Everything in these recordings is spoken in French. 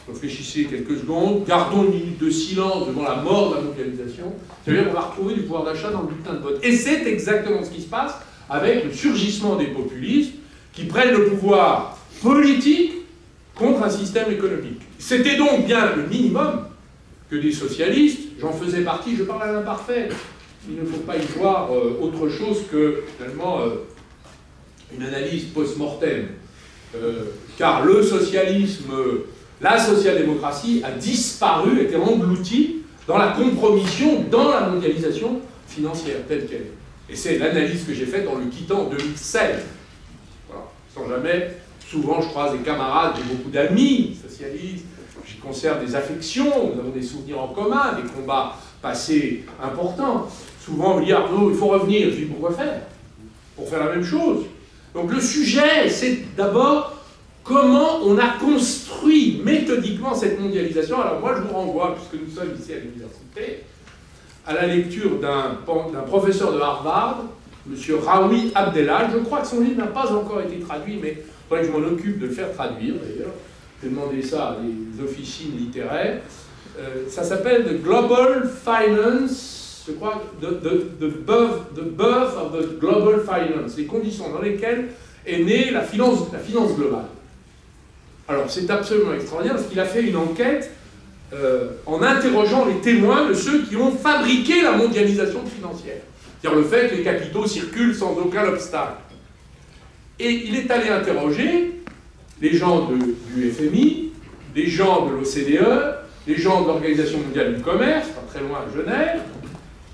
réfléchissez quelques secondes, gardons une minute de silence devant la mort de la mondialisation, ça veut dire qu'on va retrouver du pouvoir d'achat dans le bulletin de vote. Et c'est exactement ce qui se passe avec le surgissement des populistes qui prennent le pouvoir politique contre un système économique. C'était donc bien le minimum que des socialistes, j'en faisais partie, je parle à l'imparfait, il ne faut pas y voir autre chose que finalement une analyse post-mortem. Car le socialisme, la social-démocratie a disparu, été engloutie dans la compromission, dans la mondialisation financière telle qu'elle est. Et c'est l'analyse que j'ai faite en le quittant en 2016. Voilà. Sans jamais, souvent je croise des camarades, j'ai beaucoup d'amis socialistes, j'y conserve des affections, nous avons des souvenirs en commun, des combats passés importants. Souvent on me dit Arnaud, il faut revenir. Je dis pourquoi faire? Pour faire la même chose. Donc le sujet, c'est d'abord comment on a construit méthodiquement cette mondialisation. Alors moi, je vous renvoie, puisque nous sommes ici à l'université, à la lecture d'un professeur de Harvard, M. Raoui Abdellah. Je crois que son livre n'a pas encore été traduit, mais il faudrait que je m'en occupe de le faire traduire, d'ailleurs. J'ai demandé ça à des officines littéraires. Ça s'appelle « The Global Finance ». Je crois, the birth of the global finance, les conditions dans lesquelles est née la finance globale. Alors c'est absolument extraordinaire parce qu'il a fait une enquête en interrogeant les témoins de ceux qui ont fabriqué la mondialisation financière. C'est-à-dire le fait que les capitaux circulent sans aucun obstacle. Et il est allé interroger les gens du FMI, les gens de l'OCDE, les gens de l'Organisation mondiale du commerce, pas très loin à Genève.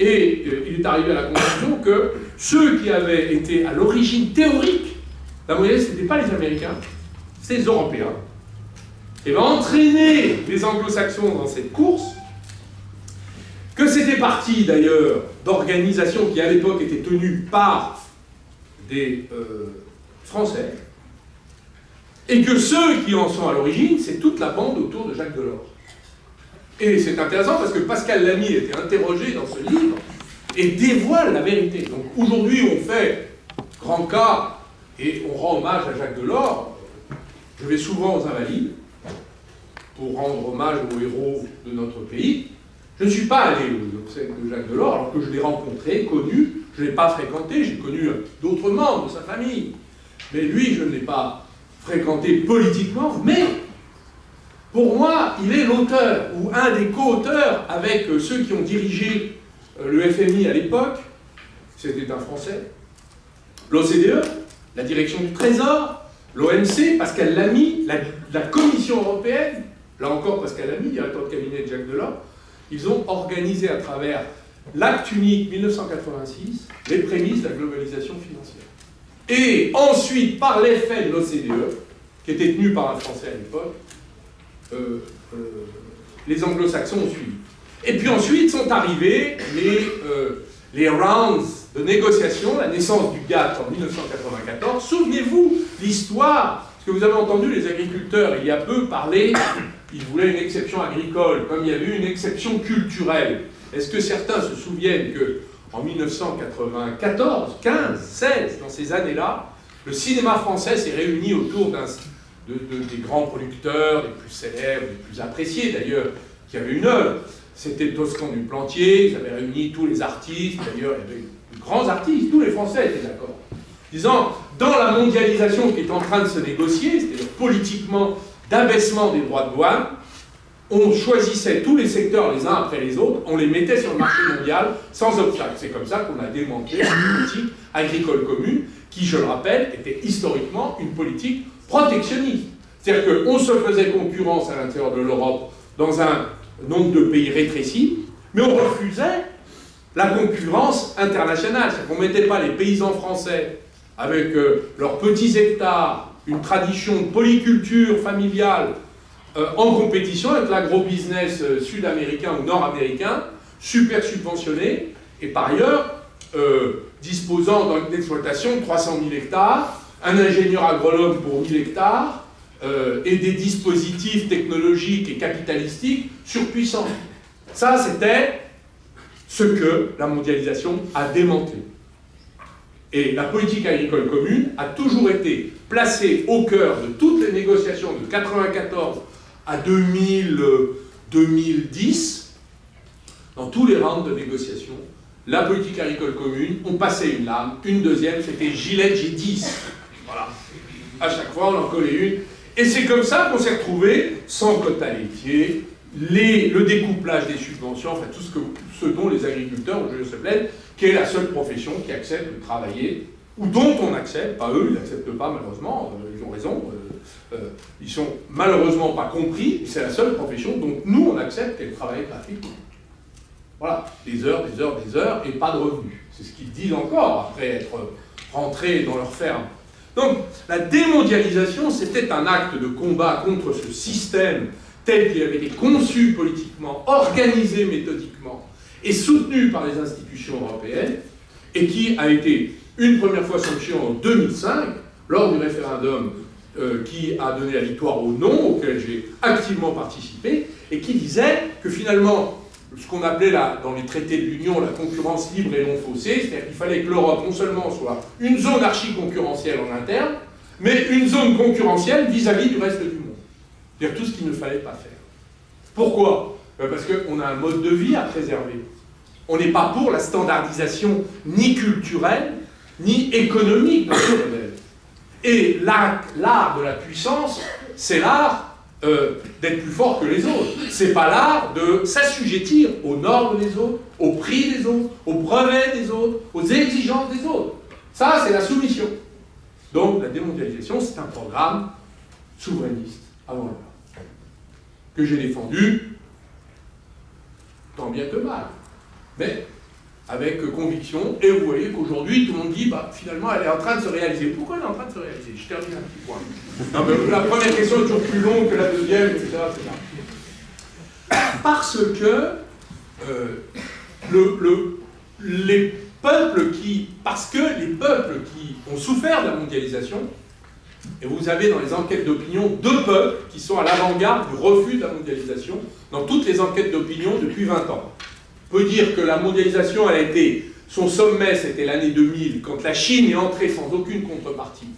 Et il est arrivé à la conclusion que ceux qui avaient été à l'origine théorique, la mondialisation, ce n'étaient pas les Américains, c'est les Européens. Et va entraîner les Anglo-Saxons dans cette course, que c'était parti d'ailleurs d'organisations qui à l'époque étaient tenues par des Français, et que ceux qui en sont à l'origine, c'est toute la bande autour de Jacques Delors. Et c'est intéressant parce que Pascal Lamy a été interrogé dans ce livre et dévoile la vérité. Donc aujourd'hui, on fait grand cas et on rend hommage à Jacques Delors. Je vais souvent aux Invalides pour rendre hommage aux héros de notre pays. Je ne suis pas allé aux obsèques de Jacques Delors alors que je l'ai rencontré, connu. Je ne l'ai pas fréquenté, j'ai connu d'autres membres de sa famille. Mais lui, je ne l'ai pas fréquenté politiquement, mais pour moi, il est l'auteur, ou un des co-auteurs, avec ceux qui ont dirigé le FMI à l'époque, c'était un Français, l'OCDE, la direction du Trésor, l'OMC, Pascal Lamy, la Commission européenne, là encore Pascal Lamy, directeur de cabinet de Jacques Delors, ils ont organisé à travers l'acte unique 1986 les prémices de la globalisation financière. Et ensuite, par l'effet de l'OCDE, qui était tenu par un Français à l'époque, les Anglo-Saxons ont suivi. Et puis ensuite sont arrivés les rounds de négociation, la naissance du GATT en 1994. Souvenez-vous l'histoire, parce que vous avez entendu les agriculteurs il y a peu parler, ils voulaient une exception agricole, comme il y a eu une exception culturelle. Est-ce que certains se souviennent que en 1994, 15, 16, dans ces années-là, le cinéma français s'est réuni autour des grands producteurs, des plus célèbres, des plus appréciés d'ailleurs, qui avaient une œuvre. C'était Toscan du Plantier, ils avaient réuni tous les artistes, d'ailleurs il y avait de grands artistes, tous les Français étaient d'accord. Disant, dans la mondialisation qui est en train de se négocier, c'est-à-dire politiquement d'abaissement des droits de douane, on choisissait tous les secteurs les uns après les autres, on les mettait sur le marché mondial sans obstacle. C'est comme ça qu'on a démantelé la politique agricole commune, qui, je le rappelle, était historiquement une politique protectionniste. C'est-à-dire qu'on se faisait concurrence à l'intérieur de l'Europe dans un nombre de pays rétréci, mais on refusait la concurrence internationale. C'est-à-dire qu'on ne mettait pas les paysans français avec leurs petits hectares, une tradition de polyculture familiale, en compétition avec l'agro-business sud-américain ou nord-américain, super subventionné, et par ailleurs, disposant d'une exploitation de 300 000 hectares, un ingénieur agronome pour 1000 hectares, et des dispositifs technologiques et capitalistiques surpuissants. Ça, c'était ce que la mondialisation a démantelé. Et la politique agricole commune a toujours été placée au cœur de toutes les négociations de 1994 à 2010, dans tous les rounds de négociation, la politique agricole commune, on passait une lame, une deuxième, c'était Gillette G10. Voilà. À chaque fois, on en collait une. Et c'est comme ça qu'on s'est retrouvé sans quota laitier, le découplage des subventions, enfin tout ce dont les agriculteurs aujourd'hui se plaignent, qui est la seule profession qui accepte de travailler, ou dont on accepte, pas eux, ils n'acceptent pas malheureusement, ils ont raison, ils sont malheureusement pas compris, c'est la seule profession dont nous on accepte qu'elle travaille gratuitement. Voilà, des heures, des heures, des heures, et pas de revenus. C'est ce qu'ils disent encore après être rentrés dans leur ferme. Donc, la démondialisation, c'était un acte de combat contre ce système tel qu'il avait été conçu politiquement, organisé méthodiquement et soutenu par les institutions européennes, et qui a été une première fois sanctionné en 2005, lors du référendum qui a donné la victoire au non, auquel j'ai activement participé, et qui disait que finalement, ce qu'on appelait dans les traités de l'Union la concurrence libre et non faussée, c'est-à-dire qu'il fallait que l'Europe non seulement soit une zone archi-concurrentielle en interne, mais une zone concurrentielle vis-à-vis du reste du monde. C'est-à-dire tout ce qu'il ne fallait pas faire. Pourquoi? Parce qu'on a un mode de vie à préserver. On n'est pas pour la standardisation ni culturelle, ni économique de ce modèle. Et l'art de la puissance, c'est l'art d'être plus fort que les autres. C'est pas l'art de s'assujettir aux normes des autres, au prix des autres, aux brevets des autres, aux exigences des autres. Ça, c'est la soumission. Donc, la démondialisation, c'est un programme souverainiste, avant l'heure, que j'ai défendu, tant bien que mal, mais avec conviction, et vous voyez qu'aujourd'hui, tout le monde dit, bah, finalement, elle est en train de se réaliser. Pourquoi elle est en train de se réaliser? Je termine un petit point. Non, mais la première question est toujours plus longue que la deuxième, etc. Parce que les peuples qui ont souffert de la mondialisation, et vous avez dans les enquêtes d'opinion 2 peuples qui sont à l'avant-garde du refus de la mondialisation dans toutes les enquêtes d'opinion depuis 20 ans. On peut dire que la mondialisation, elle a été, son sommet, c'était l'année 2000, quand la Chine est entrée sans aucune contrepartie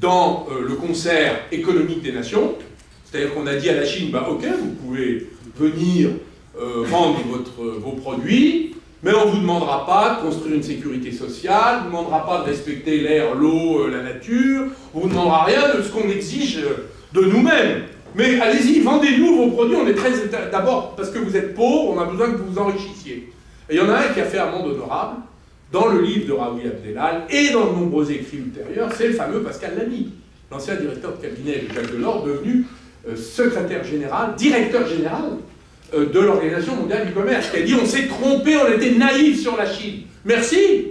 dans le concert économique des nations. C'est-à-dire qu'on a dit à la Chine, bah, ok, vous pouvez venir vendre vos produits, mais on ne vous demandera pas de construire une sécurité sociale, on ne vous demandera pas de respecter l'air, l'eau, la nature, on ne vous demandera rien de ce qu'on exige de nous-mêmes. Mais allez-y, vendez-nous vos produits, on est très... D'abord, parce que vous êtes pauvres, on a besoin que vous vous enrichissiez. Et il y en a un qui a fait amende honorable, dans le livre de Raoui Abdelal, et dans de nombreux écrits ultérieurs, c'est le fameux Pascal Lamy, l'ancien directeur de cabinet de Jacques Delors, devenu secrétaire général, directeur général de l'Organisation mondiale du commerce, qui a dit on s'est trompé, on était naïfs sur la Chine. Merci.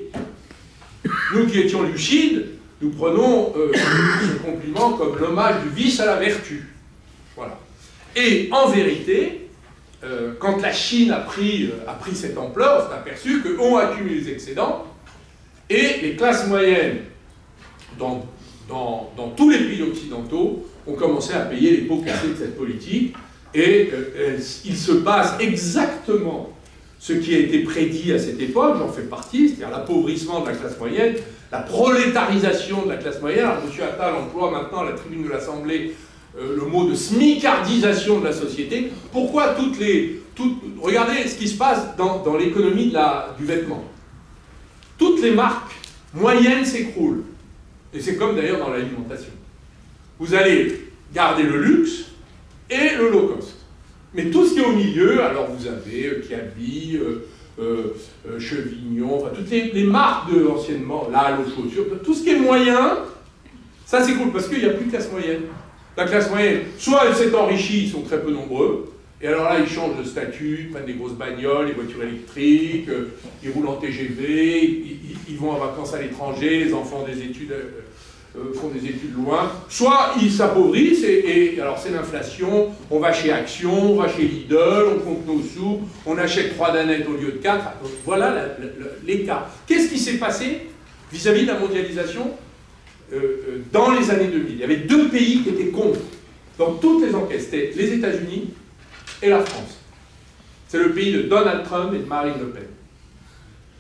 Nous qui étions lucides, nous prenons ce compliment comme l'hommage du vice à la vertu. Voilà. Et en vérité, quand la Chine a pris cette ampleur, on s'est aperçu qu'on accumule les excédents, et les classes moyennes dans tous les pays occidentaux ont commencé à payer les pots cassés de cette politique. Et il se passe exactement ce qui a été prédit à cette époque, j'en fais partie, c'est-à-dire l'appauvrissement de la classe moyenne, la prolétarisation de la classe moyenne. Alors M. Attal emploie maintenant à la tribune de l'Assemblée le mot de smicardisation de la société. Pourquoi regardez ce qui se passe dans l'économie du vêtement. Toutes les marques moyennes s'écroulent. Et c'est comme d'ailleurs dans l'alimentation. Vous allez garder le luxe et le low cost. Mais tout ce qui est au milieu, alors vous avez Kiabi, Chevignon, enfin toutes les marques anciennement, Lal aux chaussures, tout ce qui est moyen, ça c'est cool, parce qu'il n'y a plus de classe moyenne. La classe moyenne, soit elle s'est enrichie, ils sont très peu nombreux, et alors là ils changent de statut, ils prennent des grosses bagnoles, les voitures électriques, ils roulent en TGV, ils vont en vacances à l'étranger, les enfants font des études loin, soit ils s'appauvrissent, et alors c'est l'inflation, on va chez Action, on va chez Lidl, on compte nos sous, on achète 3 danettes au lieu de 4, voilà l'écart. Qu'est-ce qui s'est passé vis-à-vis de la mondialisation dans les années 2000? Il y avait 2 pays qui étaient contre, dans toutes les enquêtes, c'était les États-Unis et la France. C'est le pays de Donald Trump et de Marine Le Pen.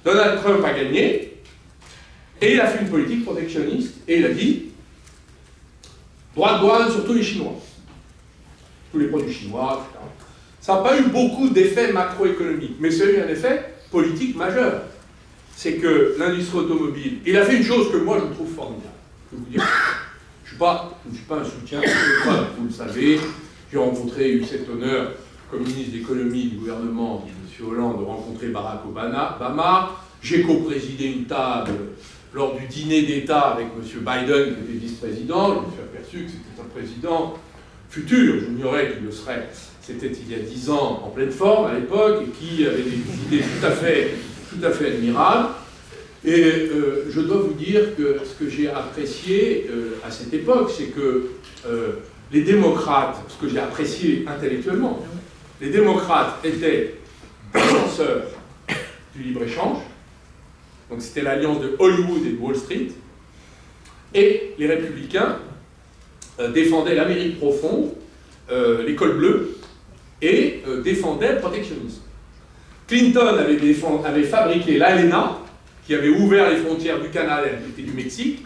Donald Trump a gagné, et il a fait une politique protectionniste, et il a dit droit de douane sur tous les Chinois. tous les produits chinois, etc. Ça n'a pas eu beaucoup d'effets macroéconomiques, mais ça a eu un effet politique majeur. C'est que l'industrie automobile, il a fait une chose que moi je trouve formidable. Je vais vous dire, je ne suis pas un soutien, vous le savez, j'ai eu cet honneur comme ministre d'économie du gouvernement de M. Hollande de rencontrer Barack Obama. J'ai co-présidé une table lors du dîner d'État avec M. Biden, qui était vice-président. Je me suis aperçu que c'était un président futur, j'ignorais qu'il le serait. C'était il y a 10 ans, en pleine forme à l'époque, et qui avait des idées tout à fait admirables. Et je dois vous dire que ce que j'ai apprécié à cette époque, c'est que les démocrates, ce que j'ai apprécié intellectuellement, les démocrates étaient défenseurs du libre-échange, donc c'était l'alliance de Hollywood et de Wall Street, et les républicains défendaient l'Amérique profonde, l'école bleue, et défendaient le protectionnisme. Clinton avait fabriqué l'ALENA, qui avait ouvert les frontières du Canada et du Mexique,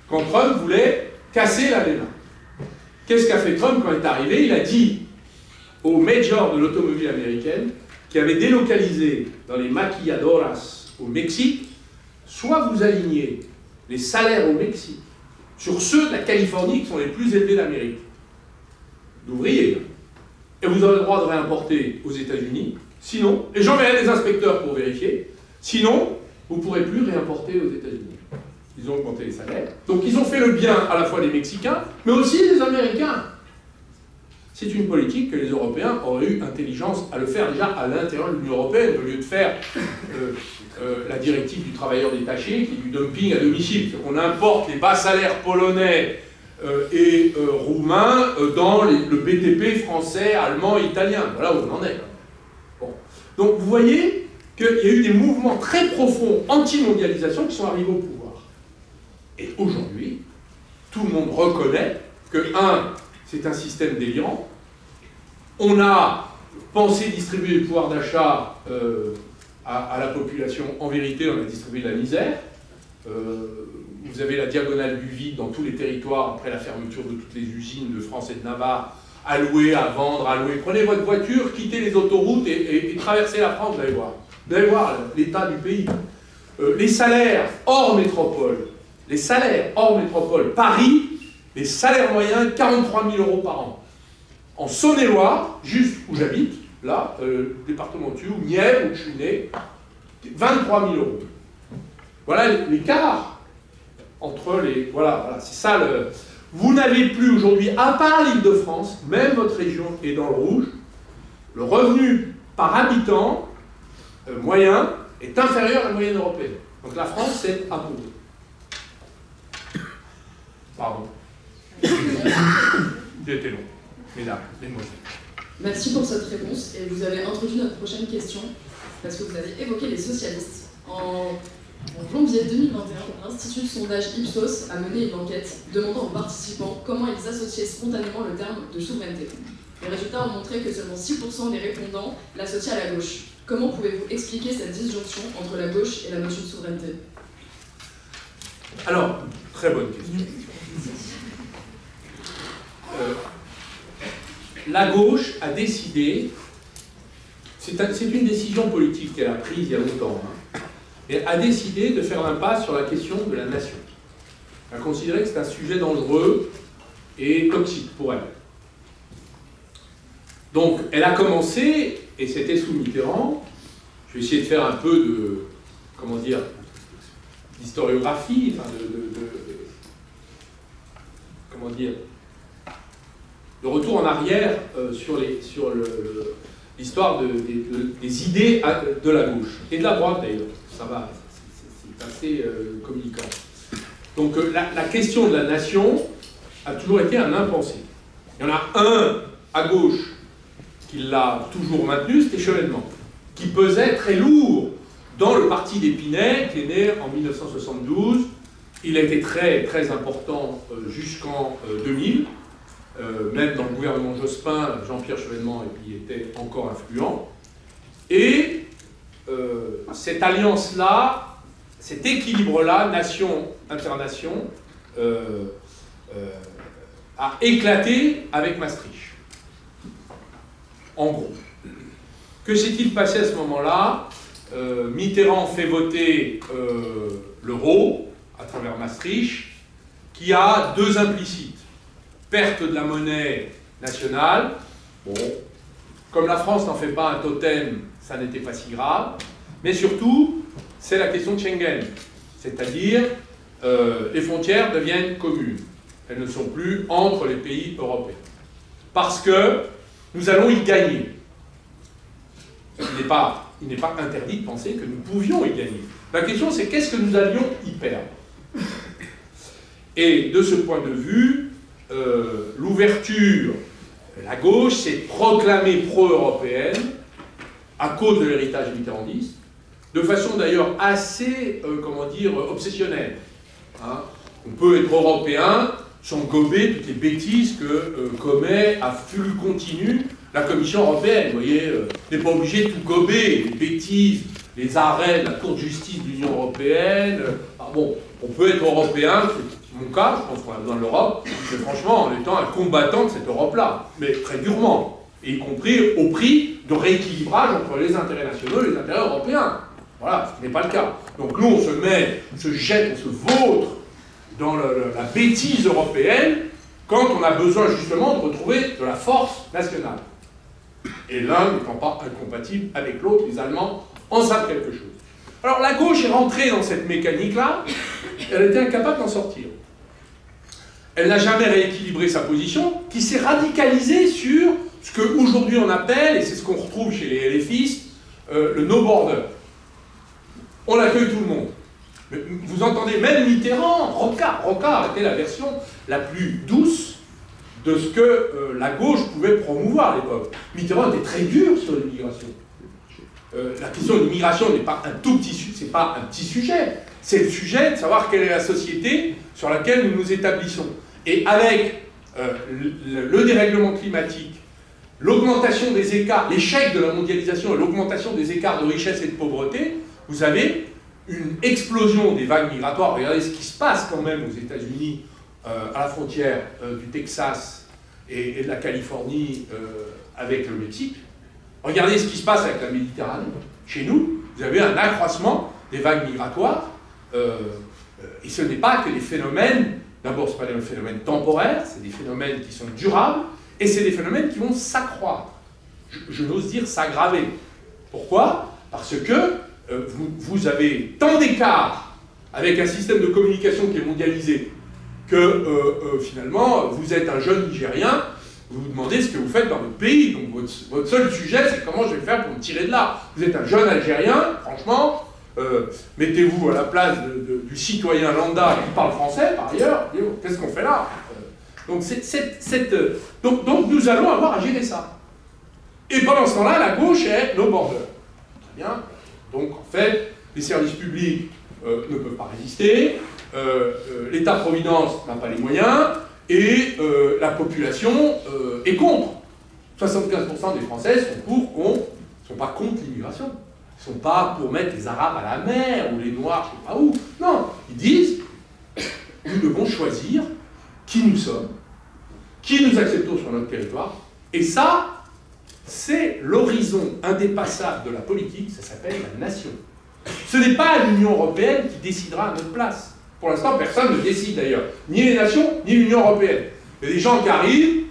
quand Trump voulait casser l'ALENA. Qu'est-ce qu'a fait Trump quand il est arrivé? Il a dit aux majors de l'automobile américaine, qui avaient délocalisé dans les maquilladoras au Mexique, soit vous alignez les salaires au Mexique sur ceux de la Californie qui sont les plus élevés d'Amérique, d'ouvriers, et vous aurez le droit de réimporter aux États-Unis, sinon, et j'enverrai des inspecteurs pour vérifier, sinon, vous ne pourrez plus réimporter aux États-Unis. Ils ont augmenté les salaires. Donc ils ont fait le bien à la fois des Mexicains, mais aussi des Américains. C'est une politique que les Européens auraient eu intelligence à le faire déjà à l'intérieur de l'Union européenne, au lieu de faire la directive du travailleur détaché, qui est du dumping à domicile. On importe les bas salaires polonais et roumains dans le BTP français, allemand et italien. Voilà où on en est. Bon. Donc vous voyez qu'il y a eu des mouvements très profonds anti-mondialisation qui sont arrivés au pouvoir. Et aujourd'hui, tout le monde reconnaît que, c'est un système délirant. On a pensé distribuer le pouvoir d'achat à la population. En vérité, on a distribué de la misère. Vous avez la diagonale du vide dans tous les territoires après la fermeture de toutes les usines de France et de Navarre, à louer, à vendre, à louer. Prenez votre voiture, quittez les autoroutes et traversez la France, vous allez voir. Vous allez voir l'état du pays. Les salaires hors métropole, Paris, les salaires moyens, 43 000 € par an. En Saône-et-Loire, juste où j'habite, là, département dessus, où Nièvre, où je suis né, 23 000 €. Voilà l'écart entre les... Voilà, c'est ça le... Vous n'avez plus aujourd'hui, à part l'Île-de-France, même votre région est dans le rouge, le revenu par habitant moyen est inférieur à la moyenne européenne. Donc la France, c'est à bout. Pardon. J'ai été long. Mesdames, mesdemoiselles. Merci pour cette réponse. Et vous avez introduit notre prochaine question, parce que vous avez évoqué les socialistes. En janvier 2021, l'Institut de sondage Ipsos a mené une enquête demandant aux participants comment ils associaient spontanément le terme de souveraineté. Les résultats ont montré que seulement 6% des répondants l'associaient à la gauche. Comment pouvez-vous expliquer cette disjonction entre la gauche et la notion de souveraineté? Alors, très bonne question. La gauche a décidé, c'est une décision politique qu'elle a prise il y a longtemps, et a décidé de faire l'impasse sur la question de la nation. Elle a considéré que c'est un sujet dangereux et toxique pour elle. Donc, elle a commencé, et c'était sous Mitterrand, je vais essayer de faire un peu de, comment dire, d'historiographie, enfin comment dire, de retour en arrière sur l'histoire des idées de la gauche, et de la droite d'ailleurs, ça va, c'est assez communicant. Donc la question de la nation a toujours été un impensé. Il y en a un à gauche qui l'a toujours maintenu, c'était Chevènement, qui pesait très lourd dans le parti d'Épinay, qui est né en 1972. Il a été très, très important jusqu'en 2000. Même dans le gouvernement Jospin, Jean-Pierre Chevènement y était encore influent. Et cette alliance-là, cet équilibre-là, nation-internation, a éclaté avec Maastricht. En gros, que s'est-il passé à ce moment-là? Mitterrand fait voter l'euro à travers Maastricht, qui a deux implicites. Perte de la monnaie nationale. Bon, comme la France n'en fait pas un totem, ça n'était pas si grave. Mais surtout, c'est la question de Schengen. C'est-à-dire, les frontières deviennent communes. Elles ne sont plus entre les pays européens. Parce que nous allons y gagner. Il n'est pas interdit de penser que nous pouvions y gagner. La question, c'est qu'est-ce que nous allions y perdre? Et de ce point de vue, l'ouverture, la gauche s'est proclamée pro-européenne à cause de l'héritage mitterrandiste, de façon d'ailleurs assez, obsessionnelle. Hein? On peut être européen sans gober toutes les bêtises que commet à flux continu la Commission européenne. Vous voyez, on n'est pas obligé de tout gober, les bêtises, les arrêts de la Cour de justice de l'Union européenne. Bon, on peut être européen, c'est mon cas, je pense qu'on a besoin de l'Europe, mais franchement, en étant un combattant de cette Europe-là, mais très durement, et y compris au prix de rééquilibrage entre les intérêts nationaux et les intérêts européens. Voilà, ce qui n'est pas le cas. Donc nous, on se jette, on se vautre dans la bêtise européenne quand on a besoin justement de retrouver de la force nationale. Et l'un n'étant pas incompatible avec l'autre, les Allemands en savent quelque chose. Alors la gauche est rentrée dans cette mécanique-là, elle était incapable d'en sortir. Elle n'a jamais rééquilibré sa position, qui s'est radicalisée sur ce qu'aujourd'hui on appelle, et c'est ce qu'on retrouve chez les LFistes, le no border. On accueille tout le monde. Mais vous entendez même Mitterrand, Rocard était la version la plus douce de ce que la gauche pouvait promouvoir à l'époque. Mitterrand était très dur sur l'immigration. La question de l'immigration n'est pas un tout petit sujet, c'est pas un petit sujet. C'est le sujet de savoir quelle est la société sur laquelle nous nous établissons. Et avec le dérèglement climatique, l'augmentation des écarts, l'échec de la mondialisation et l'augmentation des écarts de richesse et de pauvreté, vous avez une explosion des vagues migratoires. Regardez ce qui se passe quand même aux États-Unis, à la frontière du Texas et de la Californie avec le Mexique. Regardez ce qui se passe avec la Méditerranée. Chez nous, vous avez un accroissement des vagues migratoires. Et ce n'est pas que des phénomènes, d'abord ce ne sont pas des phénomènes temporaires, c'est des phénomènes qui sont durables, et c'est des phénomènes qui vont s'accroître. Je n'ose dire s'aggraver. Pourquoi? Parce que vous avez tant d'écart avec un système de communication qui est mondialisé que finalement, vous êtes un jeune Nigérien, vous vous demandez ce que vous faites dans votre pays. Donc votre seul sujet, c'est comment je vais faire pour me tirer de là. Vous êtes un jeune Algérien, franchement, mettez-vous à la place du citoyen lambda qui parle français, par ailleurs, qu'est-ce qu'on fait là? Donc nous allons avoir à gérer ça. Et pendant ce temps-là, la gauche est no border. Très bien. Donc en fait, les services publics ne peuvent pas résister, l'État-providence n'a pas les moyens, et la population est contre. 75% des Français sont pas contre l'immigration. Ils ne sont pas pour mettre les Arabes à la mer, ou les Noirs, je ne sais pas où. Non, ils disent, nous devons choisir qui nous sommes, qui nous acceptons sur notre territoire, et ça, c'est l'horizon indépassable de la politique, ça s'appelle la nation. Ce n'est pas l'Union européenne qui décidera à notre place. Pour l'instant, personne ne décide d'ailleurs, ni les nations, ni l'Union européenne. Il y a des gens qui arrivent,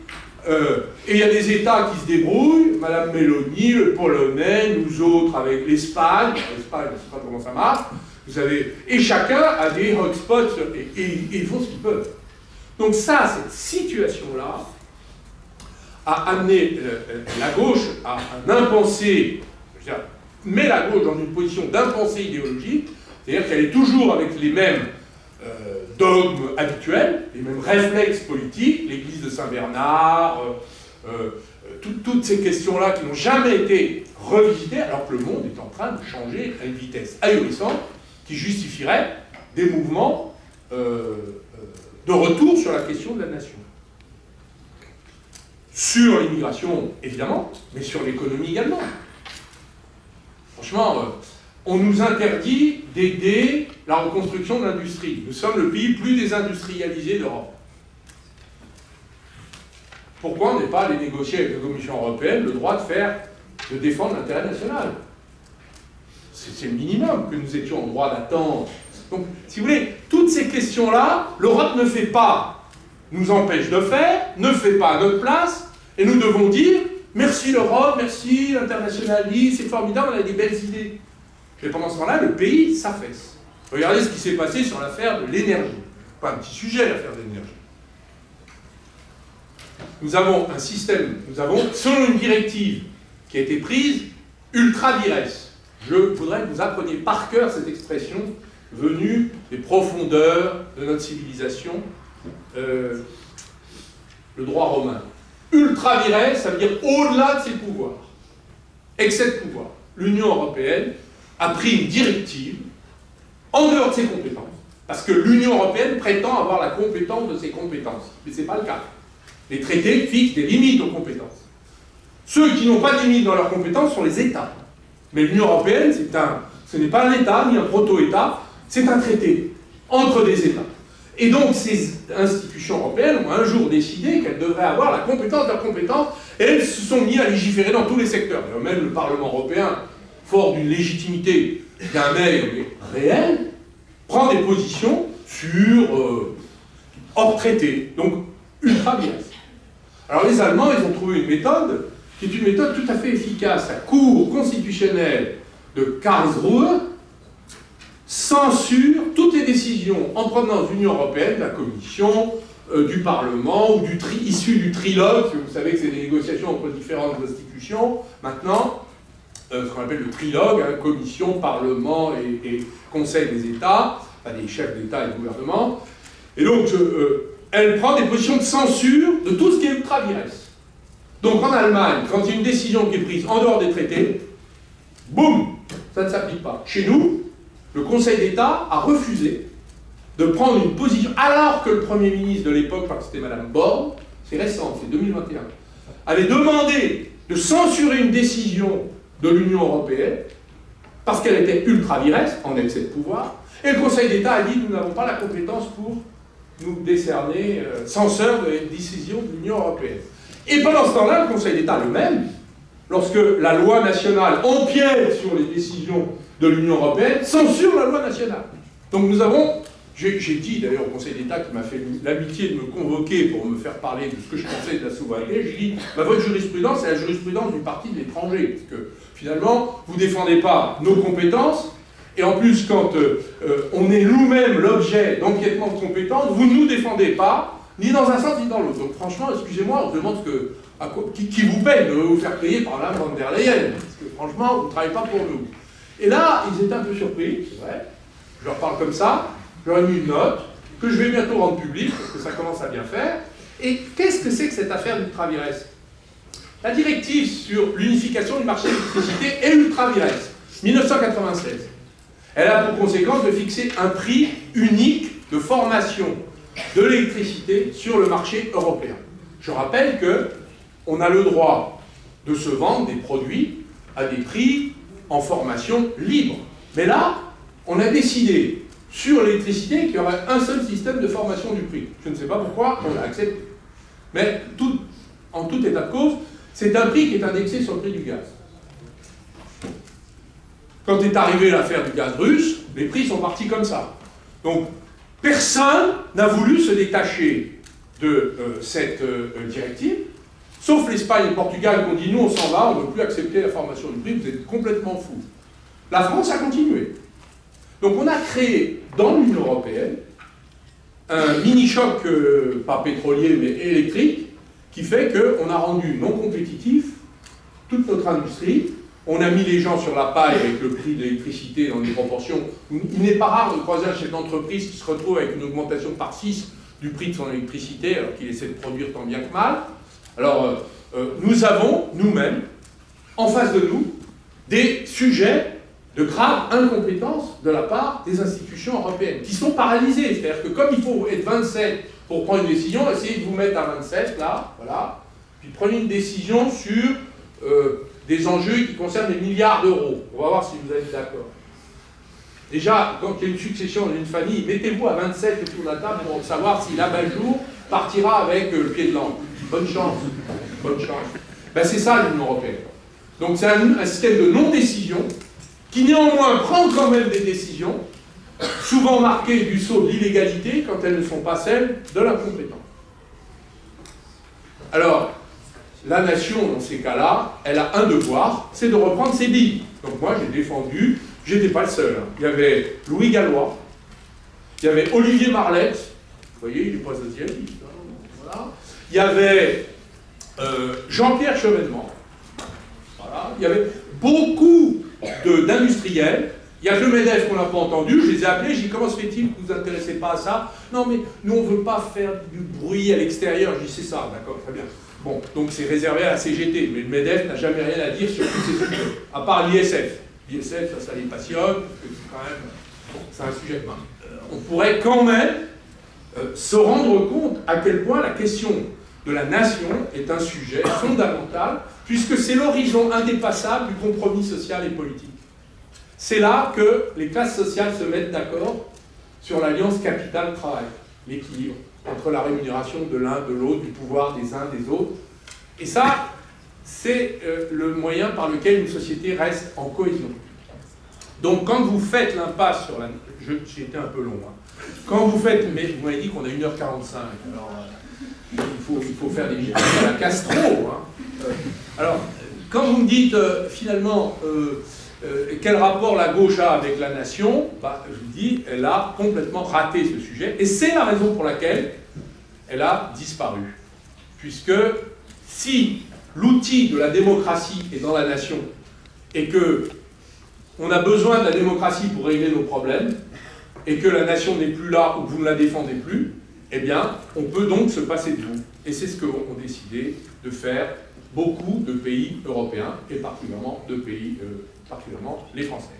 et il y a des États qui se débrouillent, Madame Meloni, le Polonais, nous autres avec l'Espagne, je ne sais pas comment ça marche, vous savez, et chacun a des hotspots, et ils font ce qu'ils peuvent. Donc ça, cette situation-là, a amené la gauche à un impensé, met la gauche dans une position d'impensé idéologique, c'est-à-dire qu'elle est toujours avec les mêmes dogmes habituels, les mêmes réflexes politiques, l'église de Saint-Bernard, toutes ces questions-là qui n'ont jamais été revisitées, alors que le monde est en train de changer à une vitesse ahurissante qui justifierait des mouvements de retour sur la question de la nation. Sur l'immigration, évidemment, mais sur l'économie également. Franchement, on nous interdit d'aider la reconstruction de l'industrie. Nous sommes le pays le plus désindustrialisé d'Europe. pourquoi on n'est pas allé négocier avec la Commission européenne le droit de défendre l'intérêt national? C'est le minimum que nous étions en droit d'attendre. Donc, si vous voulez, toutes ces questions-là, l'Europe ne fait pas, nous empêche de faire, ne fait pas à notre place, et nous devons dire merci l'Europe, merci l'internationalisme, c'est formidable, on a des belles idées. Mais pendant ce temps-là, le pays s'affaisse. Regardez ce qui s'est passé sur l'affaire de l'énergie. Pas un petit sujet, l'affaire de l'énergie. Nous avons un système, selon une directive qui a été prise, ultra vires. Je voudrais que vous appreniez par cœur cette expression venue des profondeurs de notre civilisation, le droit romain. Ultra vires, ça veut dire au-delà de ses pouvoirs. Excès de pouvoir. L'Union européenne a pris une directive en dehors de ses compétences, parce que l'Union européenne prétend avoir la compétence de ses compétences, mais ce n'est pas le cas. Les traités fixent des limites aux compétences. Ceux qui n'ont pas de limites dans leurs compétences sont les États. Mais l'Union européenne, ce n'est pas un État, ni un proto-État, c'est un traité entre des États. Et donc, ces institutions européennes ont un jour décidé qu'elles devraient avoir la compétence de leurs compétences, et elles se sont mises à légiférer dans tous les secteurs. Et même le Parlement européen, fort d'une légitimité d'un mail réel, prend des positions sur hors traité, donc ultra vires. Alors les Allemands, ils ont trouvé une méthode qui est une méthode tout à fait efficace. La Cour constitutionnelle de Karlsruhe censure toutes les décisions en provenance de l'Union européenne, de la Commission, du Parlement, ou issues du trilogue. Vous savez que c'est des négociations entre différentes institutions. Maintenant, ce qu'on appelle le trilogue, hein, Commission, Parlement et Conseil des États, enfin des chefs d'État et de gouvernement. Et donc, elle prend des positions de censure de tout ce qui est ultra vires. Donc en Allemagne, quand il y a une décision qui est prise en dehors des traités, boum, ça ne s'applique pas. Chez nous, le Conseil d'État a refusé de prendre une position, alors que le Premier ministre de l'époque, parce que c'était Madame Borne, c'est récent, c'est 2021, avait demandé de censurer une décision de l'Union européenne parce qu'elle était ultra vires, en excès de pouvoir, et le Conseil d'État a dit nous n'avons pas la compétence pour nous décerner censeur des décisions de l'Union européenne. Et pendant ce temps-là, le Conseil d'État lui-même, lorsque la loi nationale empiète sur les décisions de l'Union européenne, censure la loi nationale. Donc nous avons, j'ai dit d'ailleurs au Conseil d'État qui m'a fait l'amitié de me convoquer pour me faire parler de ce que je pensais de la souveraineté, j'ai dit, votre jurisprudence, c'est la jurisprudence du parti de l'étranger, parce que finalement, vous ne défendez pas nos compétences, et en plus, quand on est nous-mêmes l'objet d'empiètement de compétences, vous ne nous défendez pas, ni dans un sens ni dans l'autre. Donc franchement, excusez-moi, on se demande qui vous paye de vous faire payer par la von der Leyen, parce que franchement, vous ne travaillez pas pour nous. Et là, ils étaient un peu surpris, c'est vrai, je leur parle comme ça, je leur ai mis une note, que je vais bientôt rendre publique, parce que ça commence à bien faire. Et qu'est-ce que c'est que cette affaire d'ultra vires? La directive sur l'unification du marché de l'électricité est ultra vires, 1996. Elle a pour conséquence de fixer un prix unique de formation de l'électricité sur le marché européen. Je rappelle qu'on a le droit de se vendre des produits à des prix en formation libre. Mais là, on a décidé sur l'électricité qu'il y aurait un seul système de formation du prix. Je ne sais pas pourquoi on l'a accepté. Mais en tout état de cause, c'est un prix qui est indexé sur le prix du gaz. Quand est arrivée l'affaire du gaz russe, les prix sont partis comme ça. Donc, personne n'a voulu se détacher de cette directive, sauf l'Espagne et le Portugal qui ont dit « nous, on s'en va, on ne veut plus accepter la formation du prix, vous êtes complètement fous ». La France a continué. Donc on a créé dans l'Union européenne un mini-choc, pas pétrolier, mais électrique, qui fait qu'on a rendu non compétitif toute notre industrie. On a mis les gens sur la paille avec le prix de l'électricité dans des proportions. Il n'est pas rare de croiser un chef d'entreprise qui se retrouve avec une augmentation par 6 du prix de son électricité, alors qu'il essaie de produire tant bien que mal. Alors, nous avons, nous-mêmes, en face de nous, des sujets de grave incompétence de la part des institutions européennes, qui sont paralysées. C'est-à-dire que comme il faut être 27 pour prendre une décision, essayez de vous mettre à 27, là, voilà, puis prenez une décision sur des enjeux qui concernent des milliards d'euros. On va voir si vous êtes d'accord. Déjà, quand il y a une succession d'une famille, mettez-vous à 27 autour de la table pour savoir si l'abat-jour partira avec le pied de l'angle. Bonne chance. Bonne chance. Ben, c'est ça l'Union européenne. Donc c'est un système de non-décision qui néanmoins prend quand même des décisions, souvent marquées du sceau de l'illégalité quand elles ne sont pas celles de l'incompétence. Alors, la nation, dans ces cas-là, elle a un devoir, c'est de reprendre ses billes. Donc moi, j'ai défendu, j'étais pas le seul. Hein. Il y avait Louis Gallois, il y avait Olivier Marlette, vous voyez, il n'est pas socialiste. Hein, voilà. Il y avait Jean-Pierre Chevènement, voilà. Il y avait beaucoup d'industriels. Il y a que le MEDEF qu'on n'a pas entendu, je les ai appelés, j'ai dit comment se fait-il que vous ne vous intéressez pas à ça? Non mais nous on ne veut pas faire du bruit à l'extérieur, je dis c'est ça, d'accord, très bien. Bon, donc c'est réservé à la CGT, mais le MEDEF n'a jamais rien à dire sur tous ces sujets, à part l'ISF. L'ISF, ça les passionne, parce que c'est quand même, bon, c'est un sujet. On pourrait quand même se rendre compte à quel point la question de la nation est un sujet fondamental, puisque c'est l'horizon indépassable du compromis social et politique. C'est là que les classes sociales se mettent d'accord sur l'alliance capital-travail, l'équilibre entre la rémunération de l'un, de l'autre, du pouvoir des uns, des autres. Et ça, c'est le moyen par lequel une société reste en cohésion. Donc quand vous faites l'impasse sur la... J'ai été un peu long. Hein. Quand vous faites... Mais vous m'avez dit qu'on a 1h45, alors il faut faire des minutes à la Castro. Hein. Alors, quand vous me dites finalement... quel rapport la gauche a avec la nation? Bah, je vous dis, elle a complètement raté ce sujet, et c'est la raison pour laquelle elle a disparu. Puisque si l'outil de la démocratie est dans la nation, et que on a besoin de la démocratie pour régler nos problèmes, et que la nation n'est plus là ou que vous ne la défendez plus, eh bien, on peut donc se passer de vous. Et c'est ce qu'ont décidé de faire beaucoup de pays européens, et particulièrement de pays particulièrement les Français.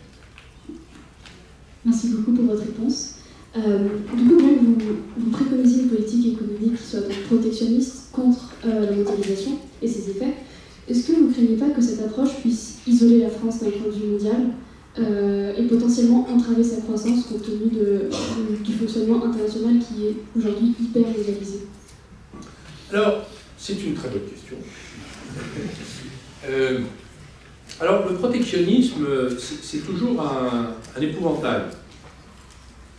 Merci beaucoup pour votre réponse. Du coup, même vous préconisez une politique économique qui soit donc protectionniste contre la mondialisation et ses effets. Est-ce que vous ne craignez pas que cette approche puisse isoler la France d'un point de vue mondial et potentiellement entraver sa croissance compte tenu du fonctionnement international qui est aujourd'hui hyper mondialisé? Alors, c'est une très bonne question. Alors, le protectionnisme, c'est toujours un épouvantail.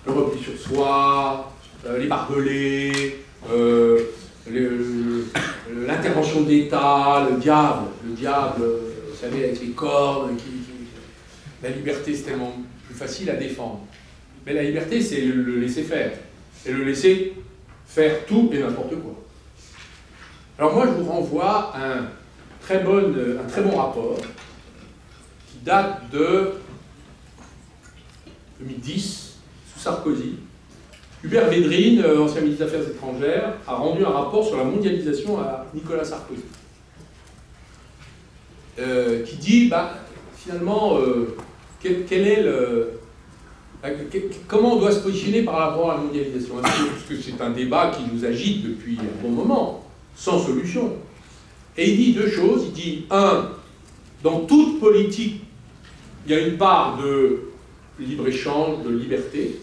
Le repli sur soi, les barbelés, l'intervention d'État, le diable, vous savez, avec les cordes. La liberté, c'est tellement plus facile à défendre. Mais la liberté, c'est le laisser faire. Et le laisser faire tout et n'importe quoi. Alors moi, je vous renvoie à un très bon rapport qui date de 2010, sous Sarkozy. Hubert Védrine, ancien ministre des Affaires étrangères, a rendu un rapport sur la mondialisation à Nicolas Sarkozy. Qui dit, finalement, comment on doit se positionner par rapport à la mondialisation? Parce que c'est un débat qui nous agite depuis un bon moment, sans solution. Et il dit deux choses. Il dit, un, dans toute politique, il y a une part de libre-échange, de liberté,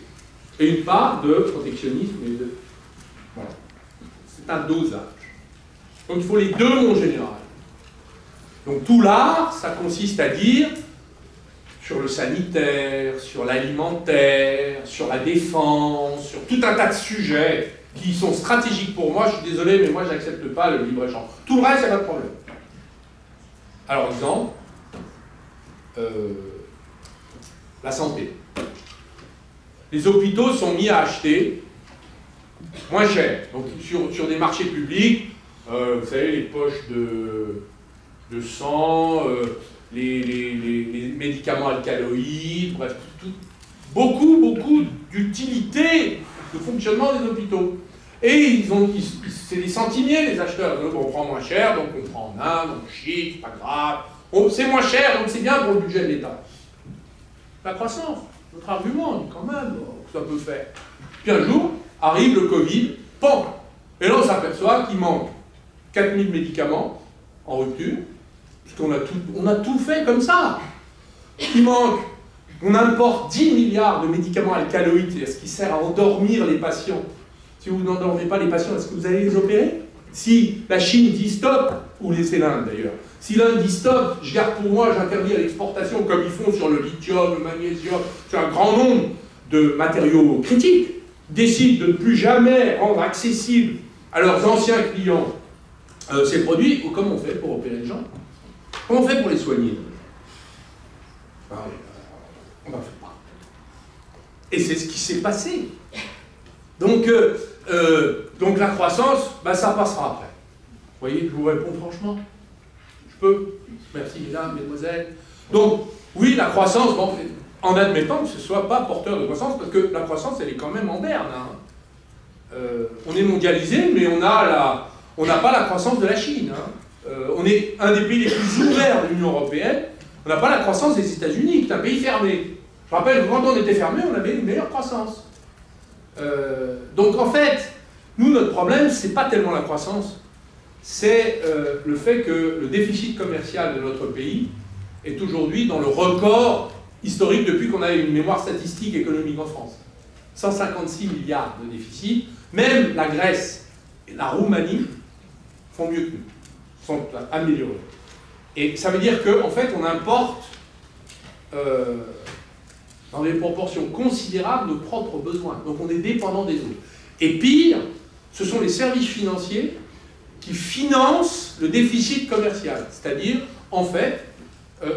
et une part de protectionnisme. Voilà. C'est un dosage. Donc il faut les deux, mon général. Donc tout l'art, ça consiste à dire, sur le sanitaire, sur l'alimentaire, sur la défense, sur tout un tas de sujets qui sont stratégiques pour moi, je suis désolé, mais moi je n'accepte pas le libre-échange. Tout le reste, il n'y a pas de problème. Alors, exemple, la santé. Les hôpitaux sont mis à acheter moins cher. Donc, sur des marchés publics, vous savez, les poches de sang, les médicaments alcaloïdes, bref, beaucoup d'utilité de fonctionnement des hôpitaux. Et c'est des centimiers, les acheteurs. Donc on prend moins cher, donc on prend en Inde, en Chine, c'est pas grave. C'est moins cher, donc c'est bien pour le budget de l'État. La croissance, notre argument, on dit quand même, ça peut faire. Puis un jour, arrive le Covid, PAM! Et là on s'aperçoit qu'il manque 4000 médicaments en rupture, puisqu'on a tout fait comme ça. Il manque, on importe 10 milliards de médicaments alcaloïdes, c'est-à-dire ce qui sert à endormir les patients. Si vous n'endormez pas les patients, est-ce que vous allez les opérer? Si la Chine dit stop, ou c'est l'Inde d'ailleurs, si l'Inde dit stop, je garde pour moi, j'interdis à l'exportation, comme ils font sur le lithium, le magnésium, sur un grand nombre de matériaux critiques, décident de ne plus jamais rendre accessible à leurs anciens clients ces produits, comment on fait pour opérer les gens? Comment on fait pour les soigner? On n'en fait pas. Et c'est ce qui s'est passé. Donc la croissance, ça passera après. Vous voyez, je vous réponds franchement. Je peux? Merci mesdames, mesdemoiselles. Donc, oui, la croissance, bon, en admettant que ce ne soit pas porteur de croissance, parce que la croissance, elle est quand même en berne. Hein. On est mondialisé, mais on n'a pas la croissance de la Chine. Hein. On est un des pays les plus ouverts de l'Union européenne. On n'a pas la croissance des États-Unis, qui est un pays fermé. Je rappelle que quand on était fermé, on avait une meilleure croissance. Donc en fait, nous, notre problème, ce n'est pas tellement la croissance, c'est le fait que le déficit commercial de notre pays est aujourd'hui dans le record historique depuis qu'on a une mémoire statistique économique en France. 156 milliards de déficit. Même la Grèce et la Roumanie font mieux que nous, sont améliorés. Et ça veut dire qu'en fait, on importe dans des proportions considérables nos propres besoins. Donc on est dépendant des autres. Et pire, ce sont les services financiers qui financent le déficit commercial. C'est-à-dire, en fait,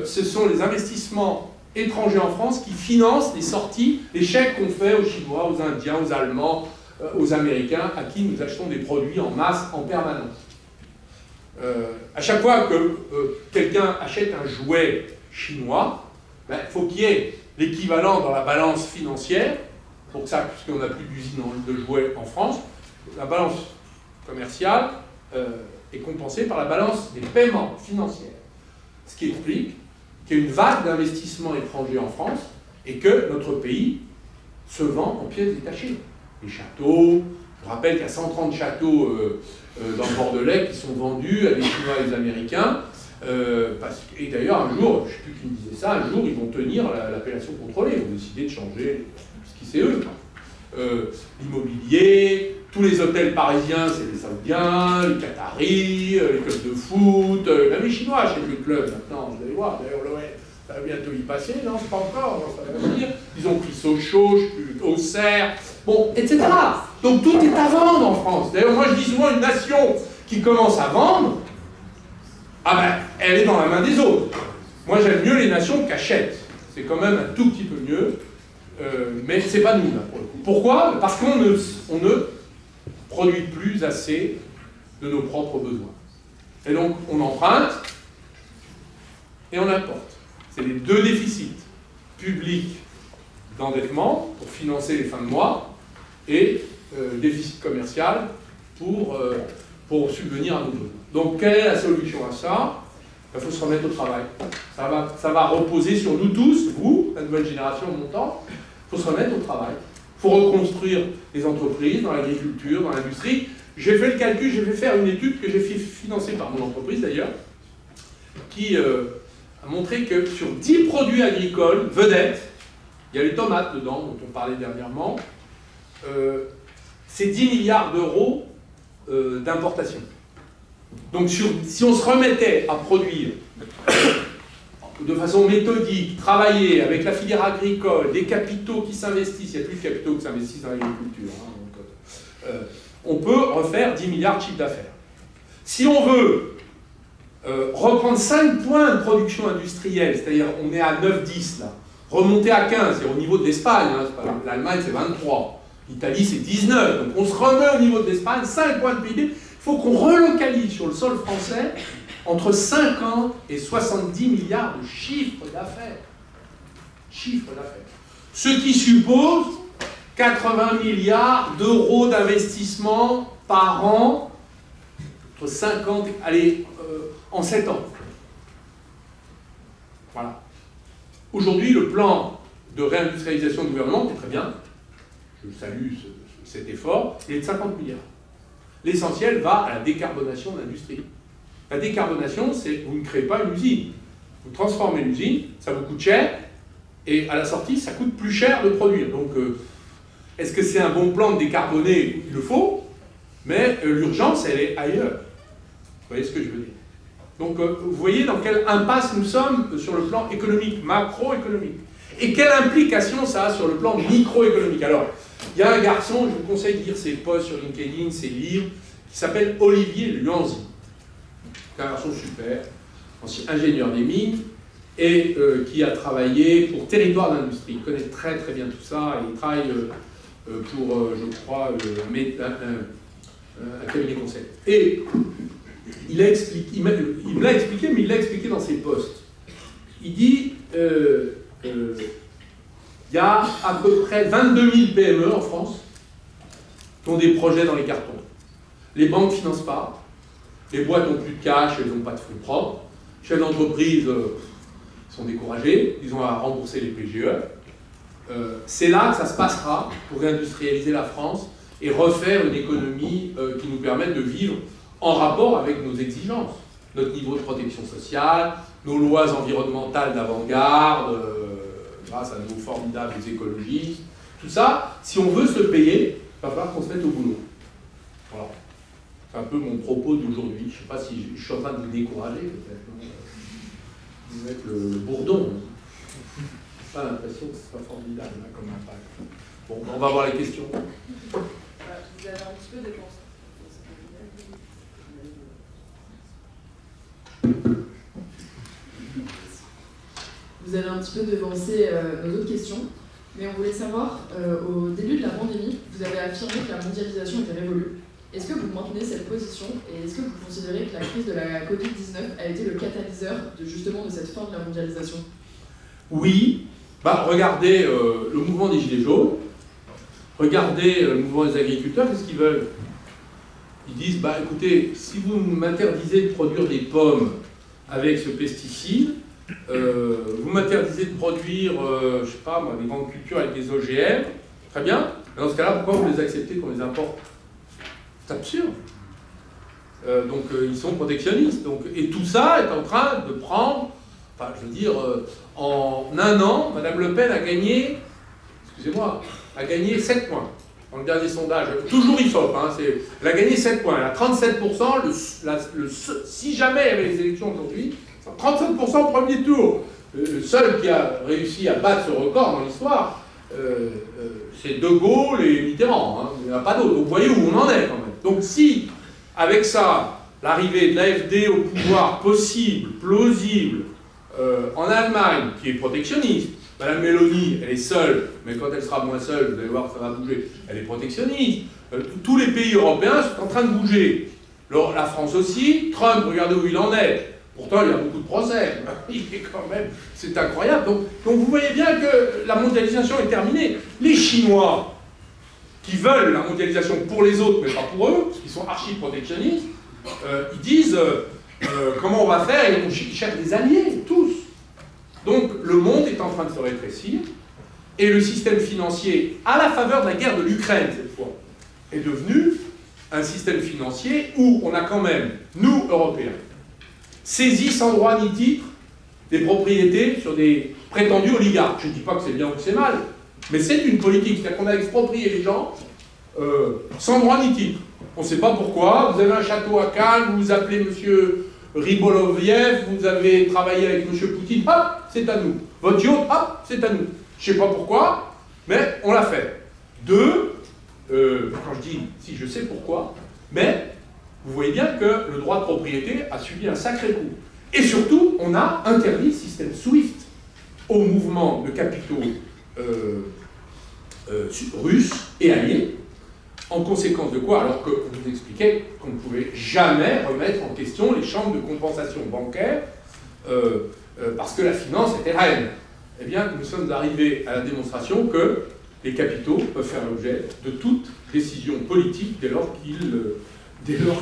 ce sont les investissements étrangers en France qui financent les sorties, les chèques qu'on fait aux Chinois, aux Indiens, aux Allemands, aux Américains, à qui nous achetons des produits en masse, en permanence. À chaque fois que quelqu'un achète un jouet chinois, il faut qu'il y ait l'équivalent dans la balance financière, pour ça, puisqu'on n'a plus d'usine de jouets en France, la balance commerciale est compensée par la balance des paiements financiers. Ce qui explique qu'il y a une vague d'investissements étrangers en France et que notre pays se vend en pièces détachées. Les châteaux, je rappelle qu'il y a 130 châteaux dans le Bordelais qui sont vendus à des Chinois et des Américains. Et d'ailleurs, un jour, je ne sais plus qui me disait ça, un jour ils vont tenir l'appellation contrôlée, ils vont décider de changer ce qui c'est eux. L'immobilier, tous les hôtels parisiens, c'est les Saoudiens, les Qataris, les clubs de foot, même les Chinois achètent les clubs maintenant, vous allez voir, d'ailleurs l'OM, ça va bientôt y passer, non, c'est pas encore, non, ça va venir. Ils ont pris Sochaux, Auxerre, bon, etc. Donc tout est à vendre en France. D'ailleurs, moi je dis souvent, une nation qui commence à vendre, elle est dans la main des autres. Moi j'aime mieux les nations qui achètent. C'est quand même un tout petit peu mieux, mais c'est pas nous là pour le coup. Pourquoi? Parce qu'on ne produit plus assez de nos propres besoins. Et donc on emprunte et on importe. C'est les deux déficits, public d'endettement pour financer les fins de mois et déficit commercial pour subvenir à nos besoins. Donc quelle est la solution à ça? Il faut se remettre au travail. Ça va reposer sur nous tous, vous, la nouvelle génération montant. Il faut se remettre au travail. Il faut reconstruire les entreprises dans l'agriculture, dans l'industrie. J'ai fait le calcul, j'ai fait faire une étude que j'ai fait financer par mon entreprise d'ailleurs, qui a montré que sur 10 produits agricoles vedettes, il y a les tomates dedans, dont on parlait dernièrement, c'est 10 milliards d'euros d'importation. Donc si on se remettait à produire de façon méthodique, travailler avec la filière agricole, des capitaux qui s'investissent, il n'y a plus de capitaux qui s'investissent dans l'agriculture, hein, on peut refaire 10 milliards de chiffre d'affaires. Si on veut reprendre 5 points de production industrielle, c'est-à-dire on est à 9-10 là, remonter à 15, c'est au niveau de l'Espagne, hein, l'Allemagne c'est 23, l'Italie c'est 19, donc on se remet au niveau de l'Espagne, 5 points de PIB. Il faut qu'on relocalise sur le sol français entre 50 et 70 milliards de chiffre d'affaires. Chiffre d'affaires. Ce qui suppose 80 milliards d'euros d'investissement par an, entre 50, allez, en 7 ans. Voilà. Aujourd'hui, le plan de réindustrialisation du gouvernement, qui est très bien, je salue cet effort, il est de 50 milliards. L'essentiel va à la décarbonation de l'industrie. La décarbonation, c'est vous ne créez pas une usine. Vous transformez l'usine, ça vous coûte cher, et à la sortie, ça coûte plus cher de produire. Donc, est-ce que c'est un bon plan de décarboner? Il le faut. Mais l'urgence, elle est ailleurs. Vous voyez ce que je veux dire? Donc, vous voyez dans quelle impasse nous sommes sur le plan économique, macroéconomique. Et quelle implication ça a sur le plan microéconomique. Alors, il y a un garçon, je vous conseille de lire ses posts sur LinkedIn, ses livres, qui s'appelle Olivier Luanzi. C'est un garçon super, ancien ingénieur des mines, et qui a travaillé pour Territoire d'Industrie. Il connaît très très bien tout ça, et il travaille pour, je crois, un cabinet conseil. Et il me l'a expliqué, mais il l'a expliqué dans ses posts. Il dit, il y a à peu près 22 000 PME en France qui ont des projets dans les cartons. Les banques ne financent pas, les boîtes n'ont plus de cash, elles n'ont pas de fonds propres, les chefs d'entreprise sont découragés, ils ont à rembourser les PGE. C'est là que ça se passera pour réindustrialiser la France et refaire une économie qui nous permette de vivre en rapport avec nos exigences, notre niveau de protection sociale, nos lois environnementales d'avant-garde, grâce à nos formidables écologistes. Tout ça, si on veut se le payer, il va falloir qu'on se mette au boulot. Voilà. C'est un peu mon propos d'aujourd'hui. Je ne sais pas si je suis en train de vous décourager, peut-être. Vous êtes le bourdon. Je n'ai pas l'impression que ce soit formidable là, comme impact. Bon, on va voir les questions. Vous avez un petit peu dépensé. Vous avez un petit peu devancé nos autres questions, mais on voulait savoir, au début de la pandémie, vous avez affirmé que la mondialisation était révolue. Est-ce que vous maintenez cette position et est-ce que vous considérez que la crise de la Covid-19 a été le catalyseur de cette fin de la mondialisation? Oui. Regardez le mouvement des Gilets jaunes, regardez le mouvement des agriculteurs, qu'est-ce qu'ils veulent? Ils disent, écoutez, si vous m'interdisez de produire des pommes avec ce pesticide, vous m'interdisez de produire, je sais pas moi, des grandes cultures avec des OGM, très bien, mais dans ce cas-là, pourquoi vous les acceptez qu'on les importe? C'est absurde. Donc ils sont protectionnistes. Et tout ça est en train de prendre, je veux dire, en un an, Mme Le Pen a gagné, excusez-moi, a gagné 7 points dans le dernier sondage. Toujours IFOP, elle a gagné 7 points. Elle a 37%, si jamais il y avait les élections aujourd'hui, 37% au premier tour. Le seul qui a réussi à battre ce record dans l'histoire, c'est De Gaulle et Mitterrand. Il n'y en a pas d'autres. Donc vous voyez où on en est quand même. Donc si, avec ça, l'arrivée de l'AfD au pouvoir possible, plausible, en Allemagne, qui est protectionniste, Madame Meloni, elle est seule, mais quand elle sera moins seule, vous allez voir que ça va bouger, elle est protectionniste. Tous les pays européens sont en train de bouger. Alors, la France aussi, Trump, regardez où il en est. Pourtant, il y a beaucoup de procès. Il est quand même... C'est incroyable. Donc vous voyez bien que la mondialisation est terminée. Les Chinois, qui veulent la mondialisation pour les autres, mais pas pour eux, parce qu'ils sont archi-protectionnistes, ils disent comment on va faire, et ils cherchent des alliés, tous. Donc le monde est en train de se rétrécir, et le système financier, à la faveur de la guerre de l'Ukraine cette fois, est devenu un système financier où on a quand même, nous, Européens, saisi sans droit ni titre des propriétés sur des prétendus oligarques. Je ne dis pas que c'est bien ou que c'est mal, mais c'est une politique, c'est-à-dire qu'on a exproprié les gens sans droit ni titre. On ne sait pas pourquoi, vous avez un château à Cannes, vous vous appelez monsieur Riboloviev, vous avez travaillé avec M. Poutine, hop, c'est à nous. Votre yacht, hop, c'est à nous. Je ne sais pas pourquoi, mais on l'a fait. Deux, quand je dis si je sais pourquoi, mais vous voyez bien que le droit de propriété a subi un sacré coup. Et surtout, on a interdit le système SWIFT au mouvement de capitaux russes et alliés, en conséquence de quoi, alors qu'on nous expliquait qu'on ne pouvait jamais remettre en question les chambres de compensation bancaire parce que la finance était reine. Eh bien, nous sommes arrivés à la démonstration que les capitaux peuvent faire l'objet de toute décision politique dès lors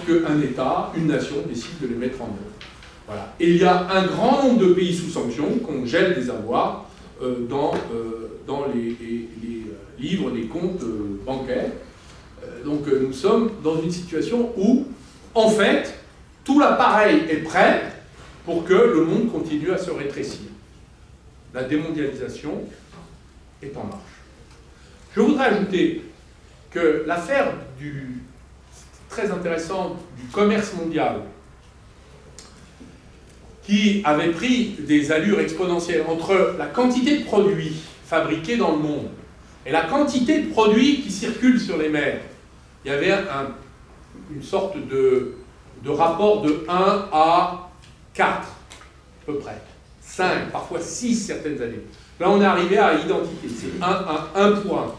qu'un État, une nation décide de les mettre en œuvre. Voilà. Et il y a un grand nombre de pays sous sanctions qu'on gèle des avoirs dans les livres des comptes bancaires. Donc nous sommes dans une situation où, en fait, tout l'appareil est prêt pour que le monde continue à se rétrécir. La démondialisation est en marche. Je voudrais ajouter que l'affaire très intéressante du commerce mondial qui avait pris des allures exponentielles entre la quantité de produits fabriqués dans le monde et la quantité de produits qui circulent sur les mers. Il y avait une sorte de rapport de 1 à 4, à peu près. 5, parfois 6 certaines années. Là, on est arrivé à identité. C'est 1 à 1 pour 1.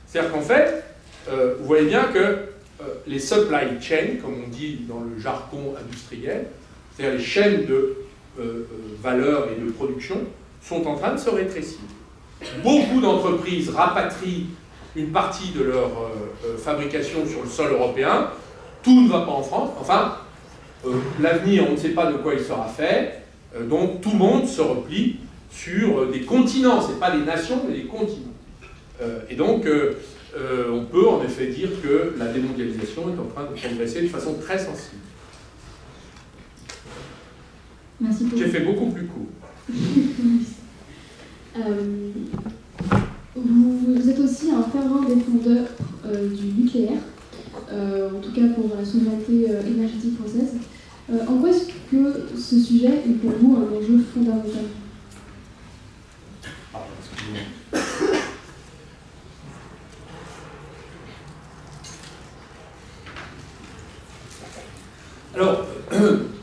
C'est-à-dire qu'en fait, vous voyez bien que les supply chains, comme on dit dans le jargon industriel, c'est-à-dire les chaînes de valeur et de production, sont en train de se rétrécir. Beaucoup d'entreprises rapatrient une partie de leur fabrication sur le sol européen. Tout ne va pas en France. Enfin, l'avenir, on ne sait pas de quoi il sera fait. Donc tout le monde se replie sur des continents. Ce n'est pas des nations, mais des continents. Et donc, on peut en effet dire que la démondialisation est en train de progresser de façon très sensible. Merci beaucoup. J'ai fait beaucoup plus court. Vous êtes aussi un fervent défendeur du nucléaire, en tout cas pour la souveraineté énergétique française. En quoi est-ce que ce sujet est pour vous un enjeu fondamental? Alors,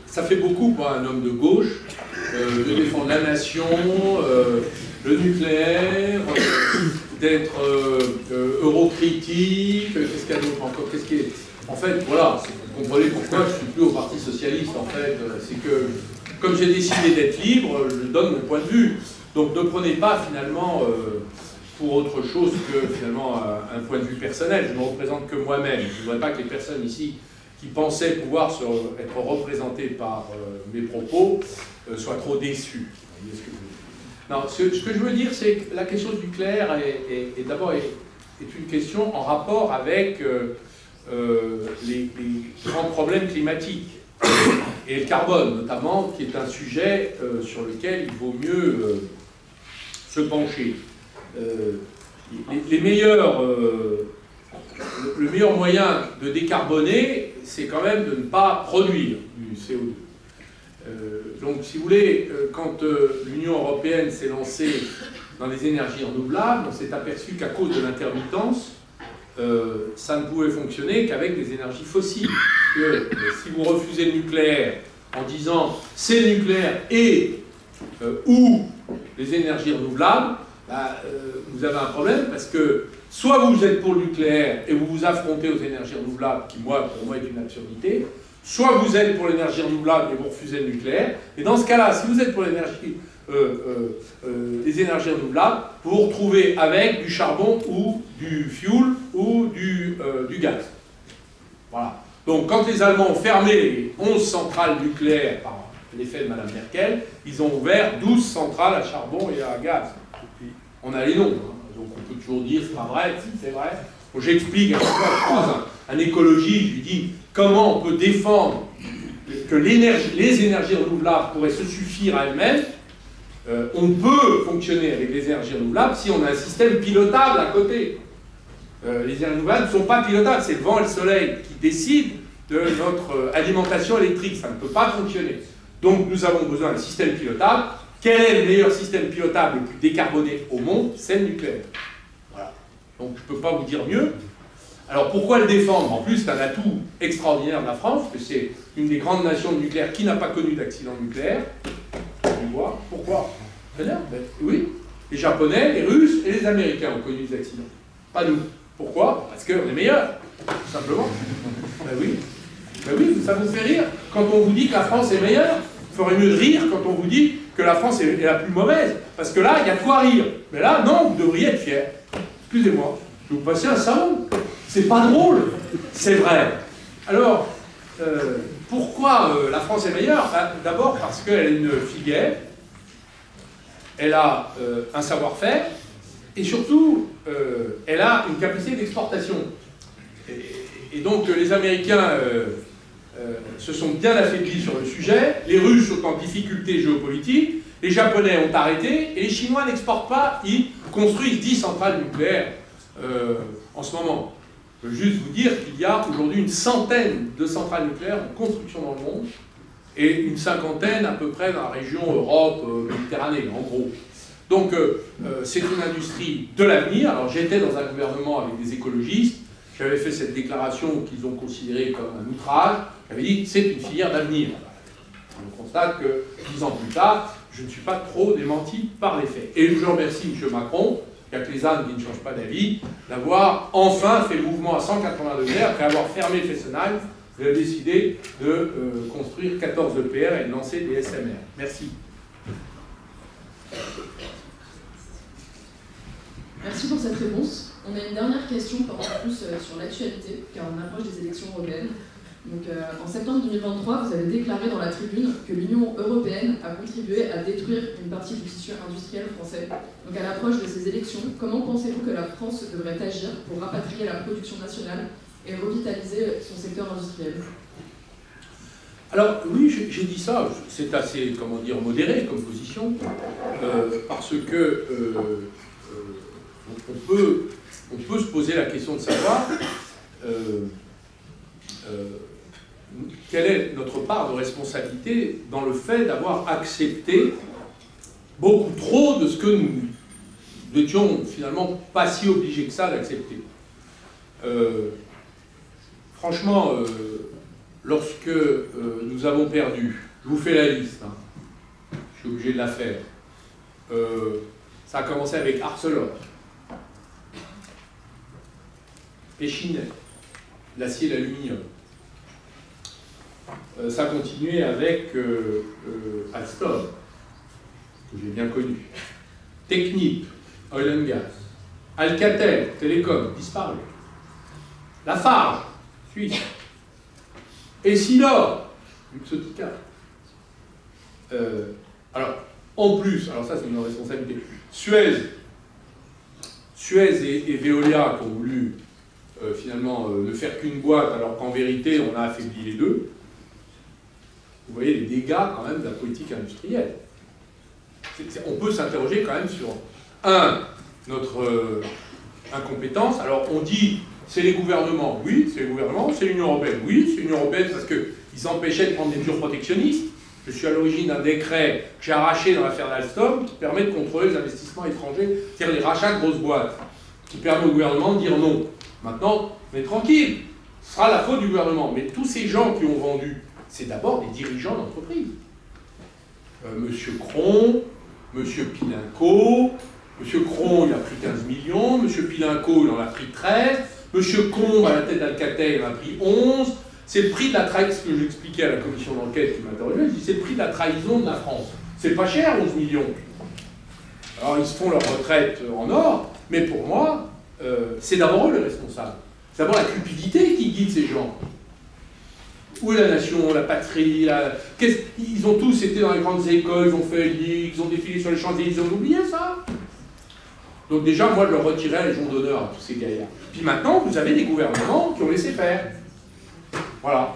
ça fait beaucoup pour un homme de gauche de défendre la nation, le nucléaire, d'être eurocritique, qu'est-ce qu'il y a d'autre encore, En fait, voilà, vous comprenez pourquoi je ne suis plus au Parti Socialiste, en fait, c'est que, comme j'ai décidé d'être libre, je donne mon point de vue. Donc ne prenez pas, finalement, pour autre chose que, finalement, un point de vue personnel. Je ne me représente que moi-même. Je ne voudrais pas que les personnes ici qui pensaient pouvoir être représentées par mes propos soient trop déçues. Vous voyez ce que je veux dire? Non, ce que je veux dire, c'est que la question du nucléaire est d'abord une question en rapport avec les grands problèmes climatiques et le carbone, notamment, qui est un sujet sur lequel il vaut mieux se pencher. Le meilleur moyen de décarboner, c'est quand même de ne pas produire du CO2. Donc, si vous voulez, quand l'Union européenne s'est lancée dans les énergies renouvelables, on s'est aperçu qu'à cause de l'intermittence, ça ne pouvait fonctionner qu'avec des énergies fossiles. Si vous refusez le nucléaire en disant c'est le nucléaire et ou les énergies renouvelables, vous avez un problème parce que soit vous êtes pour le nucléaire et vous vous affrontez aux énergies renouvelables, qui pour moi est une absurdité, soit vous êtes pour l'énergie renouvelable et vous refusez le nucléaire, et dans ce cas-là, si vous êtes pour les énergies renouvelables, vous vous retrouvez avec du charbon ou du fuel ou du gaz. Voilà. Donc quand les Allemands ont fermé les 11 centrales nucléaires par l'effet de Mme Merkel, ils ont ouvert 12 centrales à charbon et à gaz. On a les noms, hein. Donc on peut toujours dire c'est pas vrai, si c'est vrai. J'explique à chaque fois, je croise un écologiste, je lui dis comment on peut défendre que les énergies renouvelables pourraient se suffire à elles-mêmes. On peut fonctionner avec les énergies renouvelables si on a un système pilotable à côté. Les énergies renouvelables ne sont pas pilotables, c'est le vent et le soleil qui décident de notre alimentation électrique, ça ne peut pas fonctionner. Donc nous avons besoin d'un système pilotable. Quel est le meilleur système pilotable le plus décarboné au monde? C'est le nucléaire. Voilà. Donc je ne peux pas vous dire mieux. Alors pourquoi le défendre? En plus, c'est un atout extraordinaire de la France, parce que c'est une des grandes nations de nucléaire qui n'a pas connu d'accident nucléaire. Pourquoi? Très bien. Oui, les Japonais, les Russes et les Américains ont connu des accidents. Pas nous. Pourquoi? Parce qu'on est meilleurs, tout simplement. Ben oui. Ben oui, ça vous fait rire. Quand on vous dit que la France est meilleure, il ferait mieux de rire quand on vous dit que la France est la plus mauvaise. Parce que là, il y a de quoi rire. Mais là, non, vous devriez être fiers. Excusez-moi, je vais vous passer un salon. C'est pas drôle, c'est vrai. Alors, pourquoi la France est meilleure? D'abord parce qu'elle a une filière, elle a un savoir-faire, et surtout, elle a une capacité d'exportation. Et donc, les Américains se sont bien affaiblis sur le sujet, les Russes sont en difficulté géopolitique, les Japonais ont arrêté, et les Chinois n'exportent pas, ils construisent 10 centrales nucléaires en ce moment. Je veux juste vous dire qu'il y a aujourd'hui une centaine de centrales nucléaires en construction dans le monde et une cinquantaine à peu près dans la région Europe, Méditerranée, en gros. Donc c'est une industrie de l'avenir. Alors j'étais dans un gouvernement avec des écologistes, j'avais fait cette déclaration qu'ils ont considérée comme un outrage, j'avais dit c'est une filière d'avenir. On constate que 10 ans plus tard, je ne suis pas trop démenti par les faits. Et je remercie M. Macron, il n'y a que les ânes qui ne changent pas d'avis, d'avoir enfin fait le mouvement à 180 degrés, après avoir fermé Fessenheim, il a décidé de construire 14 EPR et de lancer des SMR. Merci. Merci pour cette réponse. On a une dernière question portant plus sur l'actualité, car on approche des élections européennes. Donc, en septembre 2023, vous avez déclaré dans la tribune que l'Union européenne a contribué à détruire une partie du tissu industriel français. Donc, à l'approche de ces élections, comment pensez-vous que la France devrait agir pour rapatrier la production nationale et revitaliser son secteur industriel? Alors, oui, j'ai dit ça, c'est assez, comment dire, modéré comme position, parce que on peut se poser la question de savoir quelle est notre part de responsabilité dans le fait d'avoir accepté beaucoup trop de ce que nous n'étions finalement pas si obligés que ça d'accepter. Franchement, lorsque nous avons perdu, je vous fais la liste, hein, je suis obligé de la faire, ça a commencé avec Arcelor, Péchinet, l'acier et l'aluminium. Ça a continué avec Alstom, que j'ai bien connu, Technip, Oil and Gas, Alcatel, Télécom, disparu, Lafarge, Suisse, Essilor, Luxottica. Alors, en plus, alors ça c'est une responsabilité, Suez et Veolia qui ont voulu finalement ne faire qu'une boîte, alors qu'en vérité on a affaibli les deux. Vous voyez les dégâts quand même de la politique industrielle. On peut s'interroger quand même sur, notre incompétence. Alors on dit, c'est les gouvernements, oui, c'est les gouvernements, c'est l'Union européenne, oui, c'est l'Union européenne parce qu'ils empêchaient de prendre des mesures protectionnistes. Je suis à l'origine d'un décret que j'ai arraché dans l'affaire d'Alstom qui permet de contrôler les investissements étrangers, c'est-à-dire les rachats de grosses boîtes, qui permet au gouvernement de dire non. Maintenant, on est tranquille, ce sera la faute du gouvernement. Mais tous ces gens qui ont vendu, c'est d'abord des dirigeants d'entreprise. Monsieur Cron, Monsieur Pilinco, Monsieur Cron, il a pris 15 millions, Monsieur Pilinco, il en a pris 13, Monsieur Combe, à la tête d'Alcatel, il en a pris 11. C'est le prix de la trahison, ce que j'expliquais à la commission d'enquête qui m'interrogeait, je dis c'est le prix de la trahison de la France. C'est pas cher, 11 millions. Alors ils se font leur retraite en or, mais pour moi, c'est d'abord eux les responsables. C'est d'abord la cupidité qui guide ces gens. Où est la nation, la patrie, ils ont tous été dans les grandes écoles, ils ont fait ils ont défilé sur les Champs-Élysées, ils ont oublié ça. Donc déjà, moi, je leur retirais les Légion d'honneur à tous ces gaillards. Puis maintenant, vous avez des gouvernements qui ont laissé faire. Voilà.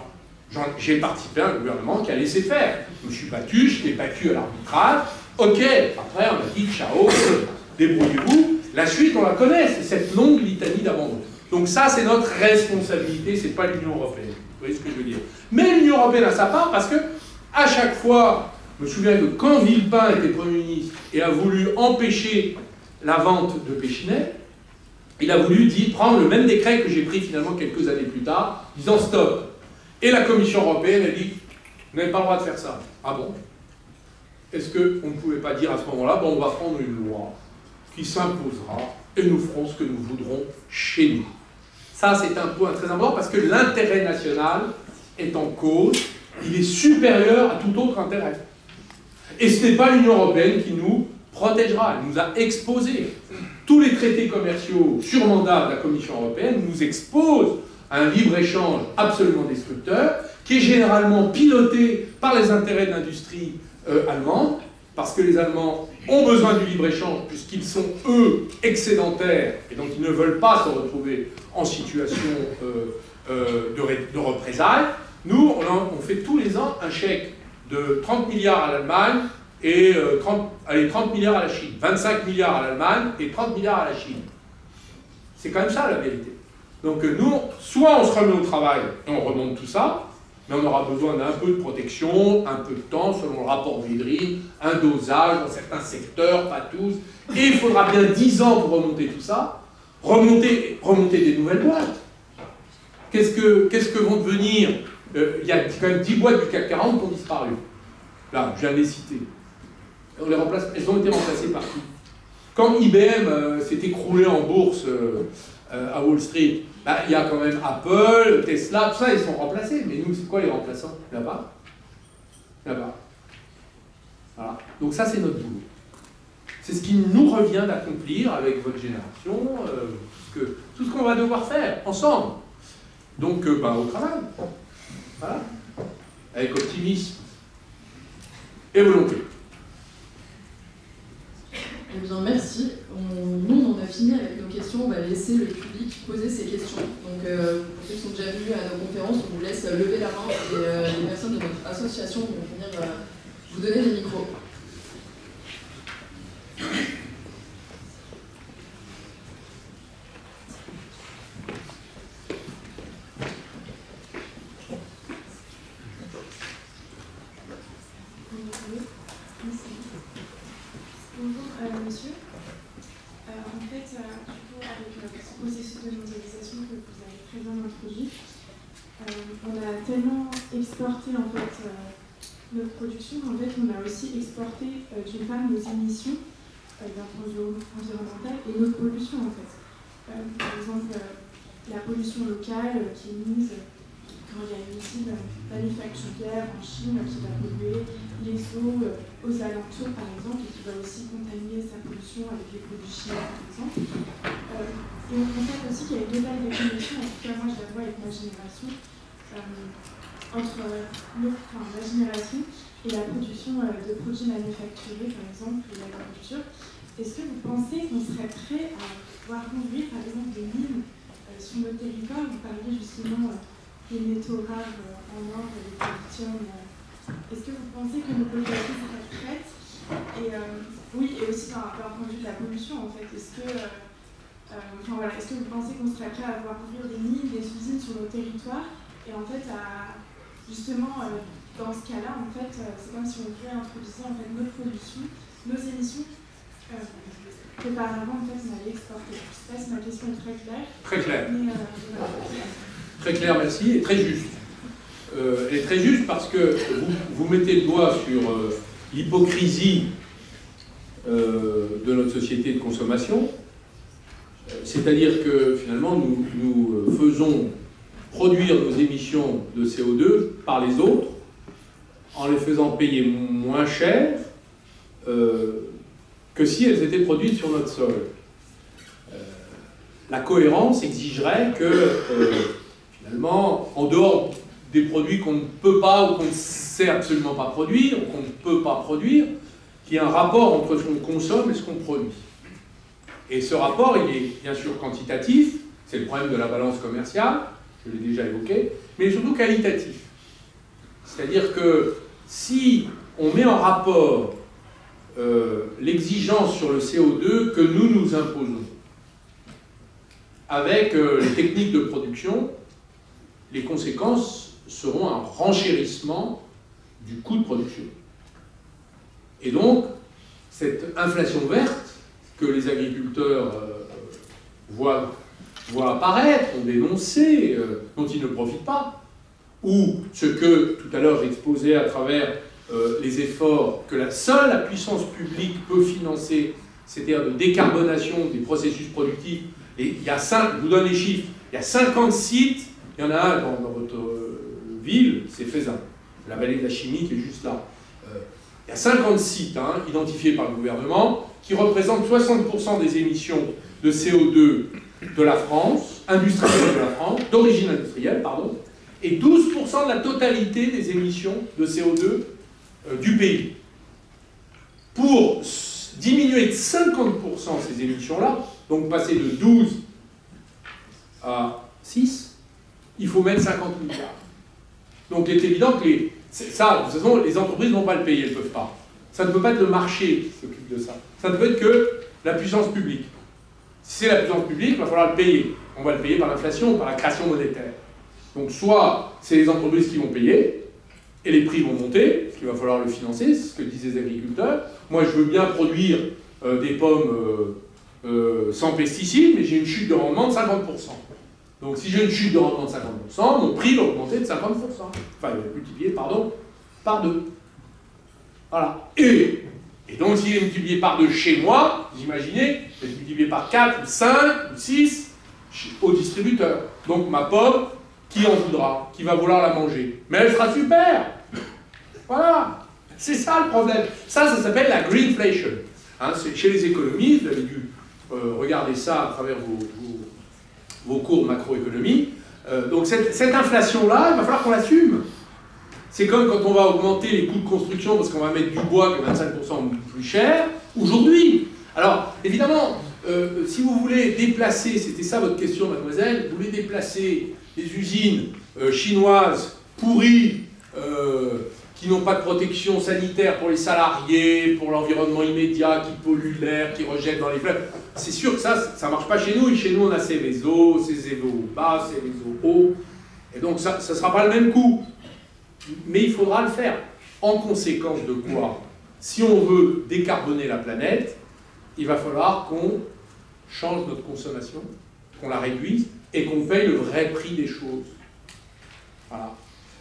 J'ai participé à un gouvernement qui a laissé faire. Je me suis battu, je t'ai battu à l'arbitrage. Ok, après, on a dit ciao, débrouillez-vous. La suite, on la connaît, c'est cette longue litanie d'abandon. Donc ça, c'est notre responsabilité, c'est pas l'Union européenne. Vous voyez ce que je veux dire? Mais l'Union européenne a sa part parce que, à chaque fois, je me souviens que quand Villepin était Premier ministre et a voulu empêcher la vente de Péchinet, il a voulu prendre le même décret que j'ai pris finalement quelques années plus tard, disant stop. Et la Commission européenne a dit, vous n'avez pas le droit de faire ça. Ah bon? Est-ce qu'on ne pouvait pas dire à ce moment-là, bon, on va prendre une loi qui s'imposera et nous ferons ce que nous voudrons chez nous? Ça, c'est un point très important parce que l'intérêt national est en cause, il est supérieur à tout autre intérêt. Et ce n'est pas l'Union européenne qui nous protégera, elle nous a exposés. Tous les traités commerciaux sur mandat de la Commission européenne nous exposent à un libre-échange absolument destructeur, qui est généralement piloté par les intérêts de l'industrie allemande, parce que les Allemands ont besoin du libre-échange, puisqu'ils sont, eux, excédentaires, et donc ils ne veulent pas se retrouver en situation de représailles. Nous, on fait tous les ans un chèque de 30 milliards à l'Allemagne et 30 milliards à la Chine. 25 milliards à l'Allemagne et 30 milliards à la Chine. C'est quand même ça, la vérité. Donc nous, soit on se remet au travail et on remonte tout ça, mais on aura besoin d'un peu de protection, un peu de temps, selon le rapport Védrine, un dosage dans certains secteurs, pas tous, et il faudra bien 10 ans pour remonter tout ça, remonter des nouvelles boîtes. Qu'est-ce que vont devenir il y a quand même 10 boîtes du CAC 40 qui ont disparu. Là, je viens de les citer. On les remplace, elles ont été remplacées par qui? Quand IBM s'est écroulé en bourse à Wall Street, bah, il y a quand même Apple, Tesla, tout ça, ils sont remplacés. Mais nous, c'est quoi les remplaçants? Là-bas. Là-bas. Voilà. Donc ça, c'est notre boulot. C'est ce qui nous revient d'accomplir avec votre génération, tout ce qu'on va devoir faire ensemble. Donc, bah, au travail. Voilà. Avec optimisme et volonté. Eh bien, merci. Nous, on en a fini avec nos questions. On va laisser le public poser ses questions. Donc, pour ceux qui sont déjà venus à nos conférences, on vous laisse lever la main et les personnes de notre association vont venir vous donner des micros. Bonjour, monsieur. En fait, du coup, avec le processus de mondialisation que vous avez très bien introduit, on a tellement exporté en fait notre production qu'en fait on a aussi exporté d'une part nos émissions d'un point de vue environnemental et notre pollution en fait. Par exemple, la pollution locale qui est mise quand il y a une usine manufacturière en Chine qui va polluer les eaux aux alentours par exemple et qui va aussi contaminer sa pollution avec les produits chimiques par exemple. Et on constate aussi qu'il y a une nouvelle définition, en tout cas moi je la vois avec ma génération, entre ma génération et la production de produits manufacturés par exemple et l'agriculture. Est-ce que vous pensez qu'on serait prêt à pouvoir conduire par exemple des mines sur nos territoires? Vous parliez justement des métaux rares en or, des lithium. Est-ce que vous pensez que nos populations seraient prêtes? Et oui, et aussi d'un point de vue de la pollution en fait. Est-ce que est-ce que vous pensez qu'on serait prêt à voir ouvrir des mines, des usines sur nos territoires? Et en fait, justement, dans ce cas-là, en fait, c'est comme si on réintroduisait en fait nos productions, nos émissions, qu'auparavant, en fait, on allait exporter. Je ne sais pas si ma question est très claire. Très claire. Mais, Très claire, merci, et très juste. Elle est très juste parce que vous mettez le doigt sur l'hypocrisie de notre société de consommation. C'est-à-dire que finalement, nous faisons produire nos émissions de CO2 par les autres en les faisant payer moins cher que si elles étaient produites sur notre sol. La cohérence exigerait que, finalement, en dehors des produits qu'on ne peut pas ou qu'on ne sait absolument pas produire, ou qu'on ne peut pas produire, qu'il y ait un rapport entre ce qu'on consomme et ce qu'on produit. Et ce rapport, il est bien sûr quantitatif, c'est le problème de la balance commerciale, je l'ai déjà évoqué, mais surtout qualitatif. C'est-à-dire que si on met en rapport l'exigence sur le CO2 que nous nous imposons avec les techniques de production, les conséquences seront un renchérissement du coût de production. Et donc, cette inflation verte que les agriculteurs voient apparaître, ont dénoncé, dont ils ne profitent pas, ou ce que tout à l'heure j'exposais à travers les efforts que seule la puissance publique peut financer, c'est-à-dire de décarbonation des processus productifs. Et il y a je vous donne les chiffres, il y a 50 sites, il y en a un dans votre ville, c'est Faisin, la vallée de la chimie qui est juste là. Il y a 50 sites identifiés par le gouvernement qui représentent 60% des émissions de CO2 de la France, industrielle de la France, d'origine industrielle, pardon, et 12% de la totalité des émissions de CO2 du pays. Pour diminuer de 50% ces émissions-là, donc passer de 12 à 6, il faut mettre 50 milliards. Donc il est évident que ça, de toute façon, les entreprises ne vont pas le payer, elles ne peuvent pas. Ça ne peut pas être le marché qui s'occupe de ça. Ça ne peut être que la puissance publique. Si c'est la puissance publique, il va falloir le payer. On va le payer par l'inflation, par la création monétaire. Donc soit c'est les entreprises qui vont payer, et les prix vont monter, parce qu'il va falloir le financer, c'est ce que disent les agriculteurs. Moi, je veux bien produire des pommes sans pesticides, mais j'ai une chute de rendement de 50%. Donc si j'ai une chute de rendement de 50%, mon prix va augmenter de 50%. Enfin, il va être multiplié, pardon, par 2. Voilà. Et donc s'il est multiplié par 2 chez moi, vous imaginez, il est multiplié par 4 ou 5 ou 6 au distributeur. Donc ma pomme, qui en voudra, qui va vouloir la manger. Mais elle sera super. Voilà. C'est ça le problème. Ça s'appelle la greenflation. Hein, chez les économistes, vous avez dû regarder ça à travers vos cours de macroéconomie. Donc cette inflation-là, il va falloir qu'on l'assume. C'est comme quand on va augmenter les coûts de construction parce qu'on va mettre du bois qui est 25% plus cher, aujourd'hui. Alors, évidemment, si vous voulez déplacer, c'était ça votre question, mademoiselle, vous voulez déplacer des usines chinoises pourries, qui n'ont pas de protection sanitaire pour les salariés, pour l'environnement immédiat, qui polluent l'air, qui rejettent dans les fleuves. C'est sûr que ça ne marche pas chez nous. Et chez nous, on a Seveso, Seveso bas, Seveso haut. Et donc, ça ne sera pas le même coût. Mais il faudra le faire. En conséquence de quoi? Si on veut décarboner la planète, il va falloir qu'on change notre consommation, qu'on la réduise, et qu'on paye le vrai prix des choses. Voilà.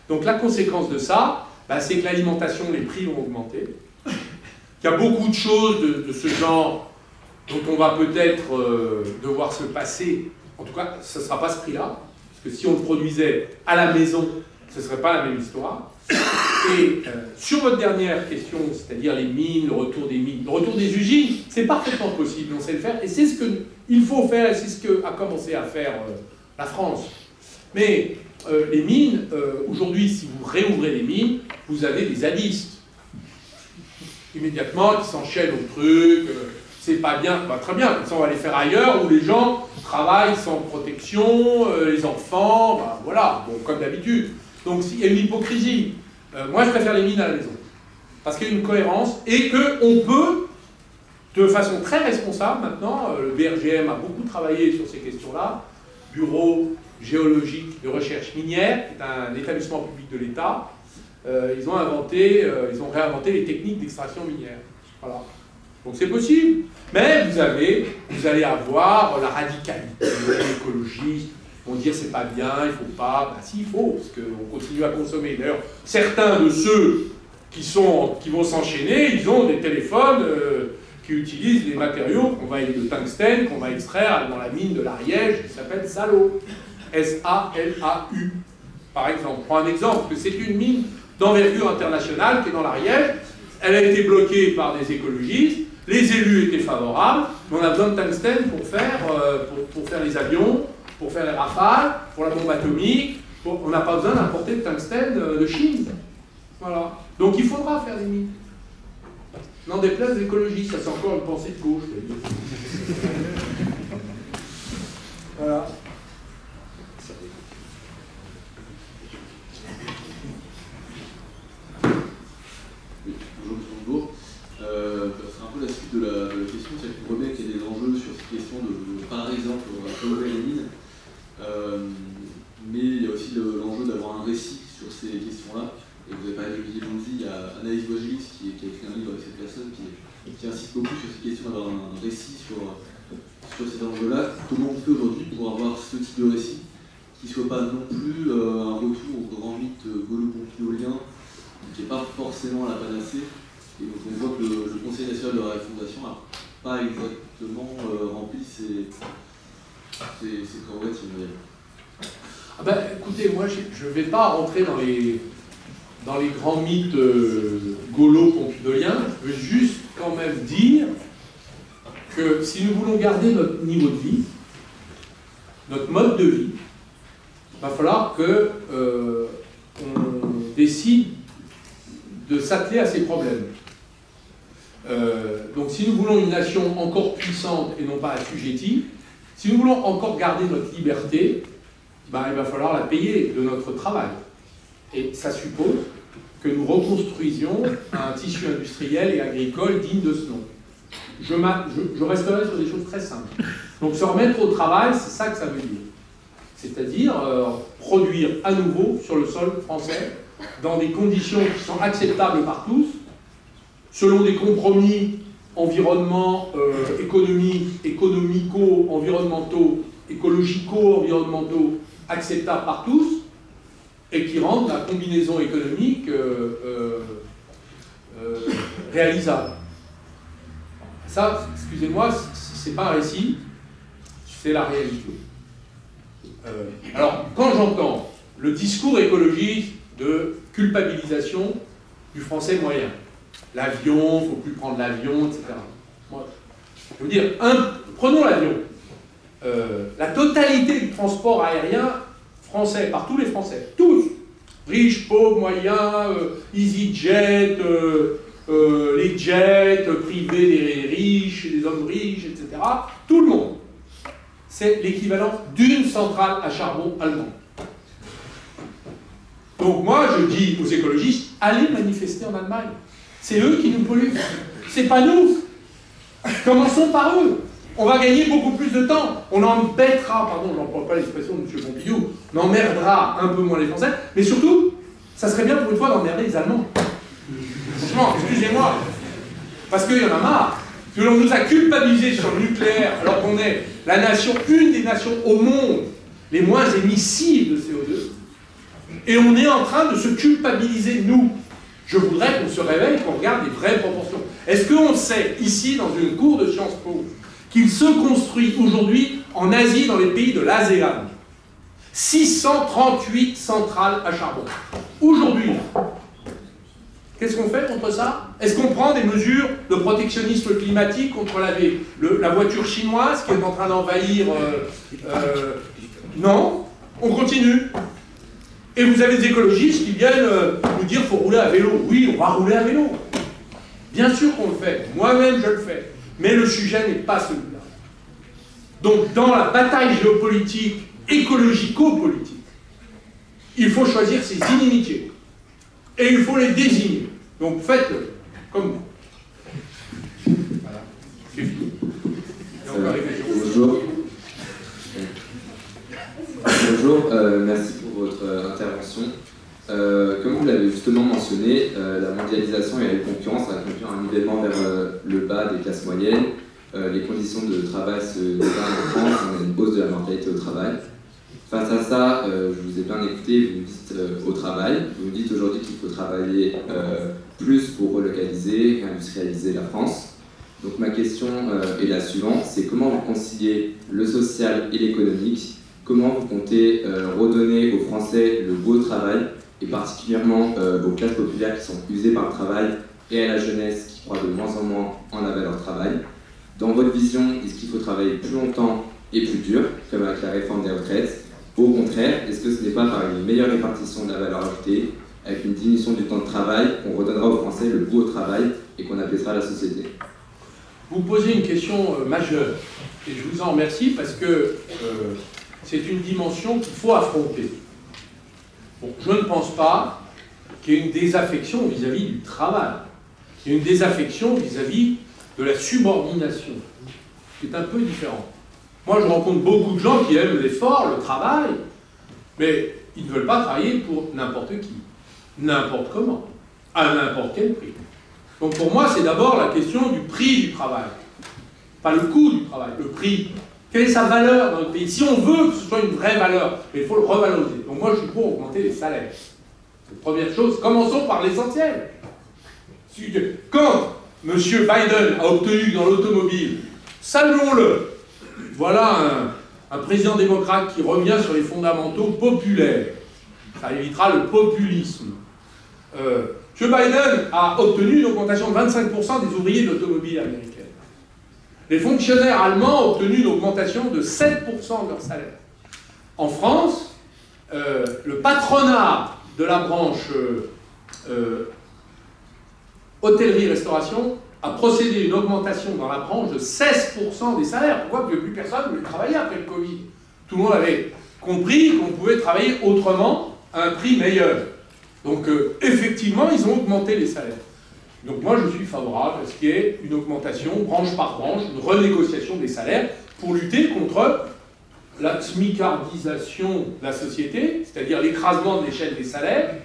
Donc la conséquence de ça, c'est que l'alimentation, les prix vont augmenter. Il y a beaucoup de choses de ce genre dont on va peut-être devoir se passer. En tout cas, ce ne sera pas ce prix-là. Parce que si on le produisait à la maison, ce ne serait pas la même histoire. Et sur votre dernière question, c'est-à-dire les mines, le retour des mines, le retour des usines, c'est parfaitement possible, on sait le faire. Et c'est ce qu'il faut faire, et c'est ce qu'a commencé à faire la France. Mais les mines, aujourd'hui, si vous réouvrez les mines, vous avez des zadistes. Immédiatement, qui s'enchaînent au truc, c'est pas bien, très bien, ça on va les faire ailleurs, où les gens travaillent sans protection, les enfants, voilà, bon, comme d'habitude. Donc il y a une hypocrisie. Moi, je préfère les mines à la maison. Parce qu'il y a une cohérence, et qu'on peut, de façon très responsable maintenant, le BRGM a beaucoup travaillé sur ces questions-là, Bureau géologique de recherche minière, qui est un établissement public de l'État, ils ont réinventé les techniques d'extraction minière. Voilà. Donc c'est possible. Mais vous allez avoir la radicalité, les écologistes vont dire c'est pas bien, il faut pas. Ben si, il faut, parce qu'on continue à consommer. D'ailleurs, certains de ceux qui vont s'enchaîner, ils ont des téléphones qui utilisent les matériaux de tungstène qu'on va extraire dans la mine de l'Ariège, qui s'appelle Salau. S-A-L-A-U, par exemple. Je prends un exemple, parce que c'est une mine d'envergure internationale qui est dans l'Ariège. Elle a été bloquée par des écologistes, les élus étaient favorables, mais on a besoin de tungstène pour faire les avions, pour faire les rafales, pour la bombe atomique. On n'a pas besoin d'importer de tungstène de Chine. Voilà. Donc il faudra faire des mines. N'en déplaise l'écologie, ça c'est encore une pensée de gauche. Voilà. Bonjour. C'est un peu la suite de la question, c'est que vous remet qu'il y a des enjeux sur cette question de, par exemple, réouvrir les mines, mais il y a aussi l'enjeu d'avoir un récit sur ces questions-là. Et vous avez parlé de Olivier Bonzi, il y a Anaïs Boisgelis qui a écrit un livre avec cette personne qui insiste beaucoup sur cette question d'avoir un récit sur cet enjeu-là. Comment on fait aujourd'hui pour avoir ce type de récit qui ne soit pas non plus un retour au grand mythe gaulo-pompidolien, qui n'est pas forcément la panacée. Et donc on voit que le Conseil national de la refondation n'a pas exactement rempli ses prérogatives. Écoutez, moi je ne vais pas rentrer dans les grands mythes gaulo-pompidoliens. Je veux juste quand même dire que si nous voulons garder notre niveau de vie, notre mode de vie, il va falloir qu'on décide de s'atteler à ces problèmes. Donc si nous voulons une nation encore puissante et non pas assujettie, si nous voulons encore garder notre liberté, il va falloir la payer de notre travail. Et ça suppose que nous reconstruisions un tissu industriel et agricole digne de ce nom. je resterai sur des choses très simples. Donc se remettre au travail, c'est ça que ça veut dire. C'est-à-dire produire à nouveau sur le sol français, dans des conditions qui sont acceptables par tous, selon des compromis économico-environnementaux, écologico-environnementaux acceptables par tous, et qui rendent la combinaison économique réalisable. Ça, excusez-moi, c'est pas un récit, c'est la réalité. Alors, quand j'entends le discours écologiste de culpabilisation du français moyen, l'avion, il ne faut plus prendre l'avion, etc. Moi, je veux dire, prenons l'avion. La totalité du transport aérien français, par tous les Français, tous, riches, pauvres, moyens, EasyJet, les jets privés des riches, des hommes riches, etc., tout le monde, c'est l'équivalent d'une centrale à charbon allemande. Donc moi, je dis aux écologistes, allez manifester en Allemagne. C'est eux qui nous polluent. C'est pas nous. Commençons par eux. On va gagner beaucoup plus de temps. On embêtera, pardon, je n'emploie pas l'expression de M. Pompidou, on emmerdera un peu moins les Français, mais surtout, ça serait bien pour une fois d'emmerder les Allemands. Franchement, excusez-moi. Parce qu'il y en a marre. Que l'on nous a culpabilisés sur le nucléaire, alors qu'on est la nation, une des nations au monde les moins émissives de CO2. Et on est en train de se culpabiliser, nous. Je voudrais qu'on se réveille, qu'on regarde les vraies proportions. Est-ce qu'on sait, ici, dans une cour de Sciences Po, qu'il se construit aujourd'hui, en Asie, dans les pays de l'ASEAN, 638 centrales à charbon. Aujourd'hui. Qu'est-ce qu'on fait contre ça? Est-ce qu'on prend des mesures de protectionnisme climatique contre la voiture chinoise qui est en train d'envahir Non, on continue. Et vous avez des écologistes qui viennent nous dire qu'il faut rouler à vélo. Oui, on va rouler à vélo. Bien sûr qu'on le fait. Moi-même, je le fais. Mais le sujet n'est pas celui-là. Donc, dans la bataille géopolitique, écologico-politique, il faut choisir ses inimitiés. Et il faut les désigner. Donc, faites-le. Comme moi. Voilà. C'est fini. Bonjour. Bonjour, merci pour votre intervention. Comme vous l'avez justement mentionné, la mondialisation et la concurrence va conduire un nivellement vers le bas des classes moyennes. Les conditions de travail se dégradent en France, on a une hausse de la mortalité au travail. Face à ça, je vous ai bien écouté, vous me dites au travail, vous me dites aujourd'hui qu'il faut travailler plus pour relocaliser et industrialiser la France. Donc ma question est la suivante, c'est comment vous conciliez le social et l'économique? Comment vous comptez redonner aux Français le beau travail, et particulièrement aux classes populaires qui sont usées par le travail, et à la jeunesse qui croit de moins en moins en la valeur travail? Dans votre vision, est-ce qu'il faut travailler plus longtemps et plus dur, comme avec la réforme des retraites? Au contraire, est-ce que ce n'est pas par une meilleure répartition de la valeur ajoutée, avec une diminution du temps de travail, qu'on redonnera aux Français le goût au travail et qu'on apaisera la société? Vous posez une question majeure, et je vous en remercie parce que c'est une dimension qu'il faut affronter. Bon, je ne pense pas qu'il y ait une désaffection vis-à-vis du travail. Il y a une désaffection vis-à-vis de la subordination, qui est un peu différent. Moi, je rencontre beaucoup de gens qui aiment l'effort, le travail, mais ils ne veulent pas travailler pour n'importe qui, n'importe comment, à n'importe quel prix. Donc pour moi, c'est d'abord la question du prix du travail. Pas le coût du travail, le prix. Quelle est sa valeur dans notre pays? Si on veut que ce soit une vraie valeur, mais il faut le revaloriser. Donc moi, je suis pour augmenter les salaires. C'est la première chose. Commençons par l'essentiel. Quand M. Biden a obtenu dans l'automobile, saluons-le, voilà un président démocrate qui revient sur les fondamentaux populaires. Ça évitera le populisme. M. Biden a obtenu une augmentation de 25% des ouvriers de l'automobile américaine. Les fonctionnaires allemands ont obtenu une augmentation de 7% de leur salaire. En France, le patronat de la branche hôtellerie-restauration a procédé à une augmentation dans la branche de 16% des salaires. Pourquoi? Parce que plus personne ne voulait travailler après le Covid. Tout le monde avait compris qu'on pouvait travailler autrement à un prix meilleur. Donc, effectivement, ils ont augmenté les salaires. Donc moi, je suis favorable à ce qu'il y ait une augmentation, branche par branche, une renégociation des salaires pour lutter contre la smicardisation de la société, c'est-à-dire l'écrasement de l'échelle des salaires,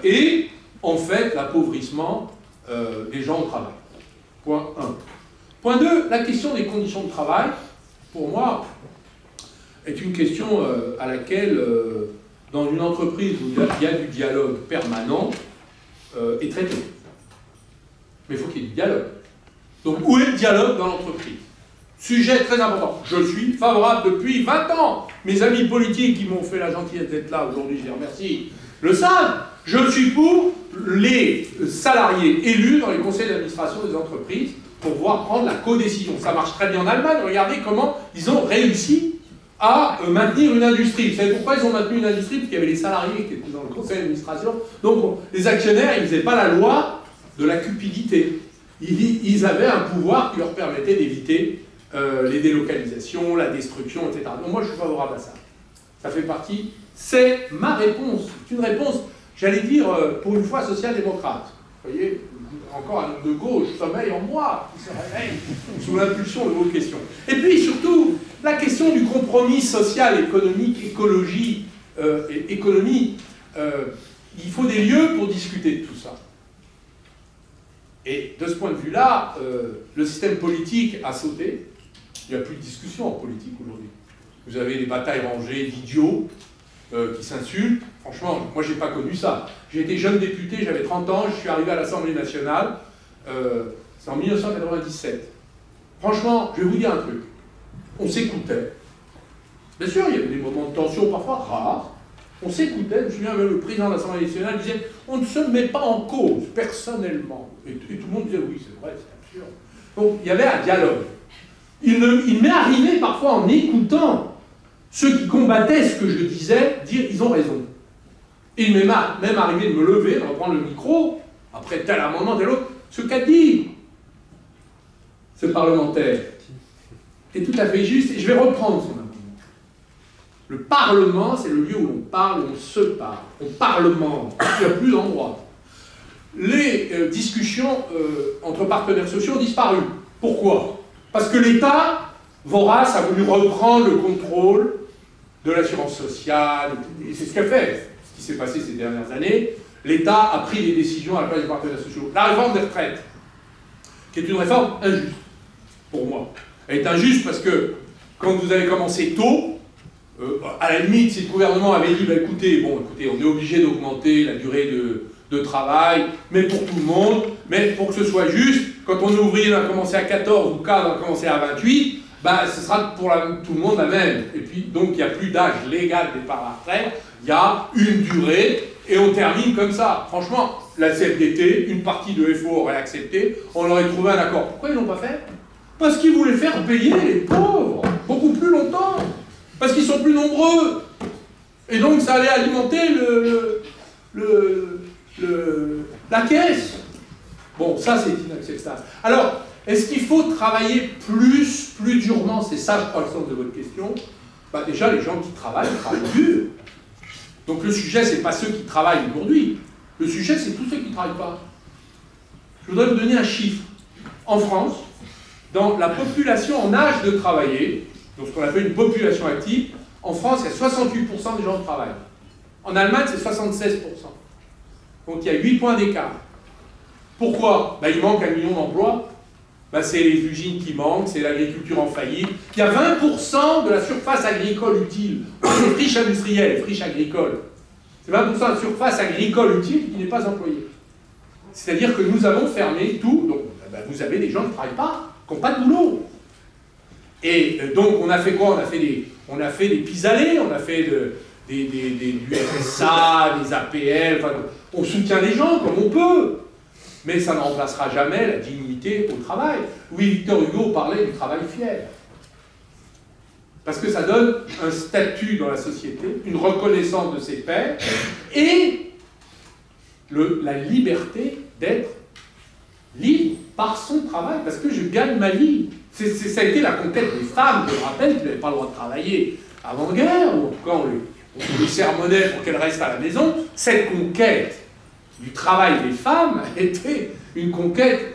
et en fait l'appauvrissement des gens au travail. Point 1. Point 2, la question des conditions de travail, pour moi, est une question à laquelle, dans une entreprise où il y a du dialogue permanent, est traitée. Mais il faut qu'il y ait du dialogue. Donc où est le dialogue dans l'entreprise? Sujet très important. Je suis favorable depuis 20 ans. Mes amis politiques qui m'ont fait la gentillesse d'être là aujourd'hui, je les remercie, le savent. Je suis pour les salariés élus dans les conseils d'administration des entreprises pour pouvoir prendre la codécision. Ça marche très bien en Allemagne. Regardez comment ils ont réussi à maintenir une industrie. Vous savez pourquoi ils ont maintenu une industrie? Parce qu'il y avait les salariés qui étaient dans le conseil d'administration. Donc les actionnaires, ils ne faisaient pas la loi de la cupidité. Ils avaient un pouvoir qui leur permettait d'éviter les délocalisations, la destruction, etc. Donc moi, je suis favorable à ça. Ça fait partie, c'est ma réponse. C'est une réponse, j'allais dire, pour une fois, social-démocrate. Vous voyez, encore un homme de gauche sommeille en moi, qui se réveille sous l'impulsion de vos questions. Et puis, surtout, la question du compromis social, économique, écologie, économie, il faut des lieux pour discuter de tout ça. Et de ce point de vue-là, le système politique a sauté. Il n'y a plus de discussion en politique aujourd'hui. Vous avez des batailles rangées d'idiots qui s'insultent. Franchement, moi, je n'ai pas connu ça. J'ai été jeune député, j'avais 30 ans, je suis arrivé à l'Assemblée nationale. C'est en 1997. Franchement, je vais vous dire un truc. On s'écoutait. Bien sûr, il y avait des moments de tension parfois rares. On s'écoutait. Je me souviens, même le président de l'Assemblée nationale disait « On ne se met pas en cause, personnellement. » Et tout le monde disait « Oui, c'est vrai, c'est absurde. » Donc, il y avait un dialogue. Il m'est arrivé parfois en écoutant ceux qui combattaient ce que je disais, dire ils ont raison. Et il m'est même arrivé de me lever, de reprendre le micro, après tel amendement, tel autre. Ce qu'a dit ce parlementaire est tout à fait juste, et je vais reprendre son amendement. Le Parlement, c'est le lieu où l'on parle, où on se parle. On parlemente, il n'y a plus d'endroit. Les discussions entre partenaires sociaux ont disparu. Pourquoi ? Parce que l'État, vorace, a voulu reprendre le contrôle de l'assurance sociale, et c'est ce qu'a fait, ce qui s'est passé ces dernières années. L'État a pris des décisions à la place des partenaires sociaux. La réforme des retraites, qui est une réforme injuste, pour moi. Elle est injuste parce que, quand vous avez commencé tôt, à la limite, si le gouvernement avait dit, bah, écoutez, on est obligé d'augmenter la durée de travail, mais pour tout le monde, mais pour que ce soit juste, quand on est ouvrier, on a commencé à 14, ou cadre, on a commencé à 28, bah, ce sera pour tout le monde la même. Et puis, donc, il n'y a plus d'âge légal de départ à la retraite, il y a une durée, et on termine comme ça. Franchement, la CFDT, une partie de FO aurait accepté, on aurait trouvé un accord. Pourquoi ils ne l'ont pas fait? Parce qu'ils voulaient faire payer les pauvres, beaucoup plus longtemps, parce qu'ils sont plus nombreux. Et donc, ça allait alimenter la caisse. Bon, ça c'est inacceptable. Alors, est-ce qu'il faut travailler plus durement? C'est ça, je crois, le sens de votre question. Bah, déjà, les gens qui travaillent dur. Donc le sujet, c'est pas ceux qui travaillent aujourd'hui. Le sujet, c'est tous ceux qui ne travaillent pas. Je voudrais vous donner un chiffre. En France, dans la population en âge de travailler, donc ce qu'on appelle une population active, en France, il y a 68% des gens qui travaillent. En Allemagne, c'est 76%. Donc il y a 8 points d'écart. Pourquoi? Ben, il manque 1 million d'emplois. Ben, c'est les usines qui manquent, c'est l'agriculture en faillite. Il y a 20% de la surface agricole utile. Les friches industrielles, les friches agricoles. C'est 20% de la surface agricole utile qui n'est pas employée. C'est-à-dire que nous avons fermé tout. Donc ben, vous avez des gens qui ne travaillent pas, qui n'ont pas de boulot. Et donc on a fait quoi? On a fait des pis-aller, on a fait du RSA, des APL, enfin, on soutient les gens comme on peut. Mais ça ne remplacera jamais la dignité au travail. Oui, Victor Hugo parlait du travail fier. Parce que ça donne un statut dans la société, une reconnaissance de ses pairs, et la liberté d'être libre par son travail, parce que je gagne ma vie. Ça a été la conquête des femmes, je me rappelle, qui n'avaient pas le droit de travailler avant-guerre, ou en tout cas on les sermonnait pour qu'elles restent à la maison. Cette conquête du travail des femmes était une conquête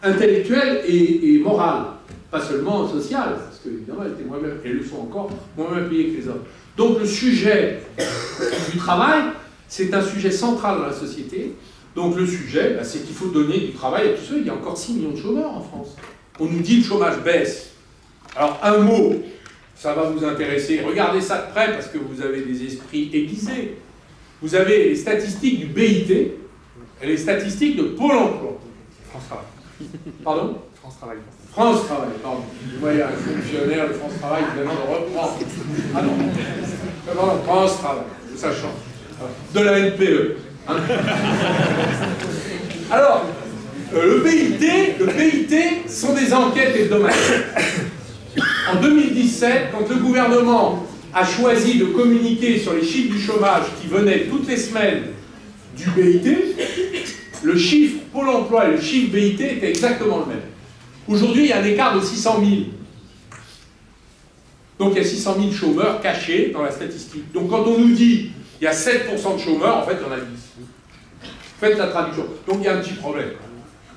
intellectuelle et morale, pas seulement sociale, parce qu'évidemment, elles le sont encore moins bien payées que les hommes. Donc le sujet du travail, c'est un sujet central dans la société. Donc le sujet, c'est qu'il faut donner du travail à tous ceux. Il y a encore 6 millions de chômeurs en France. On nous dit que le chômage baisse. Alors un mot, ça va vous intéresser. Regardez ça de près parce que vous avez des esprits aiguisés. Vous avez les statistiques du BIT et les statistiques de Pôle emploi. France Travail. Pardon ? France Travail. France Travail, pardon. Vous voyez un fonctionnaire de France Travail qui demande de reprendre. Ah non. Pardon, France Travail. Ça change. De la NPE. Hein. Alors, le BIT sont des enquêtes hebdomadaires. En 2017, quand le gouvernement a choisi de communiquer sur les chiffres du chômage qui venaient toutes les semaines du BIT, le chiffre Pôle emploi et le chiffre BIT étaient exactement le même. Aujourd'hui, il y a un écart de 600 000. Donc il y a 600 000 chômeurs cachés dans la statistique. Donc quand on nous dit il y a 7% de chômeurs, en fait il y en a 10. Faites la traduction. Donc il y a un petit problème.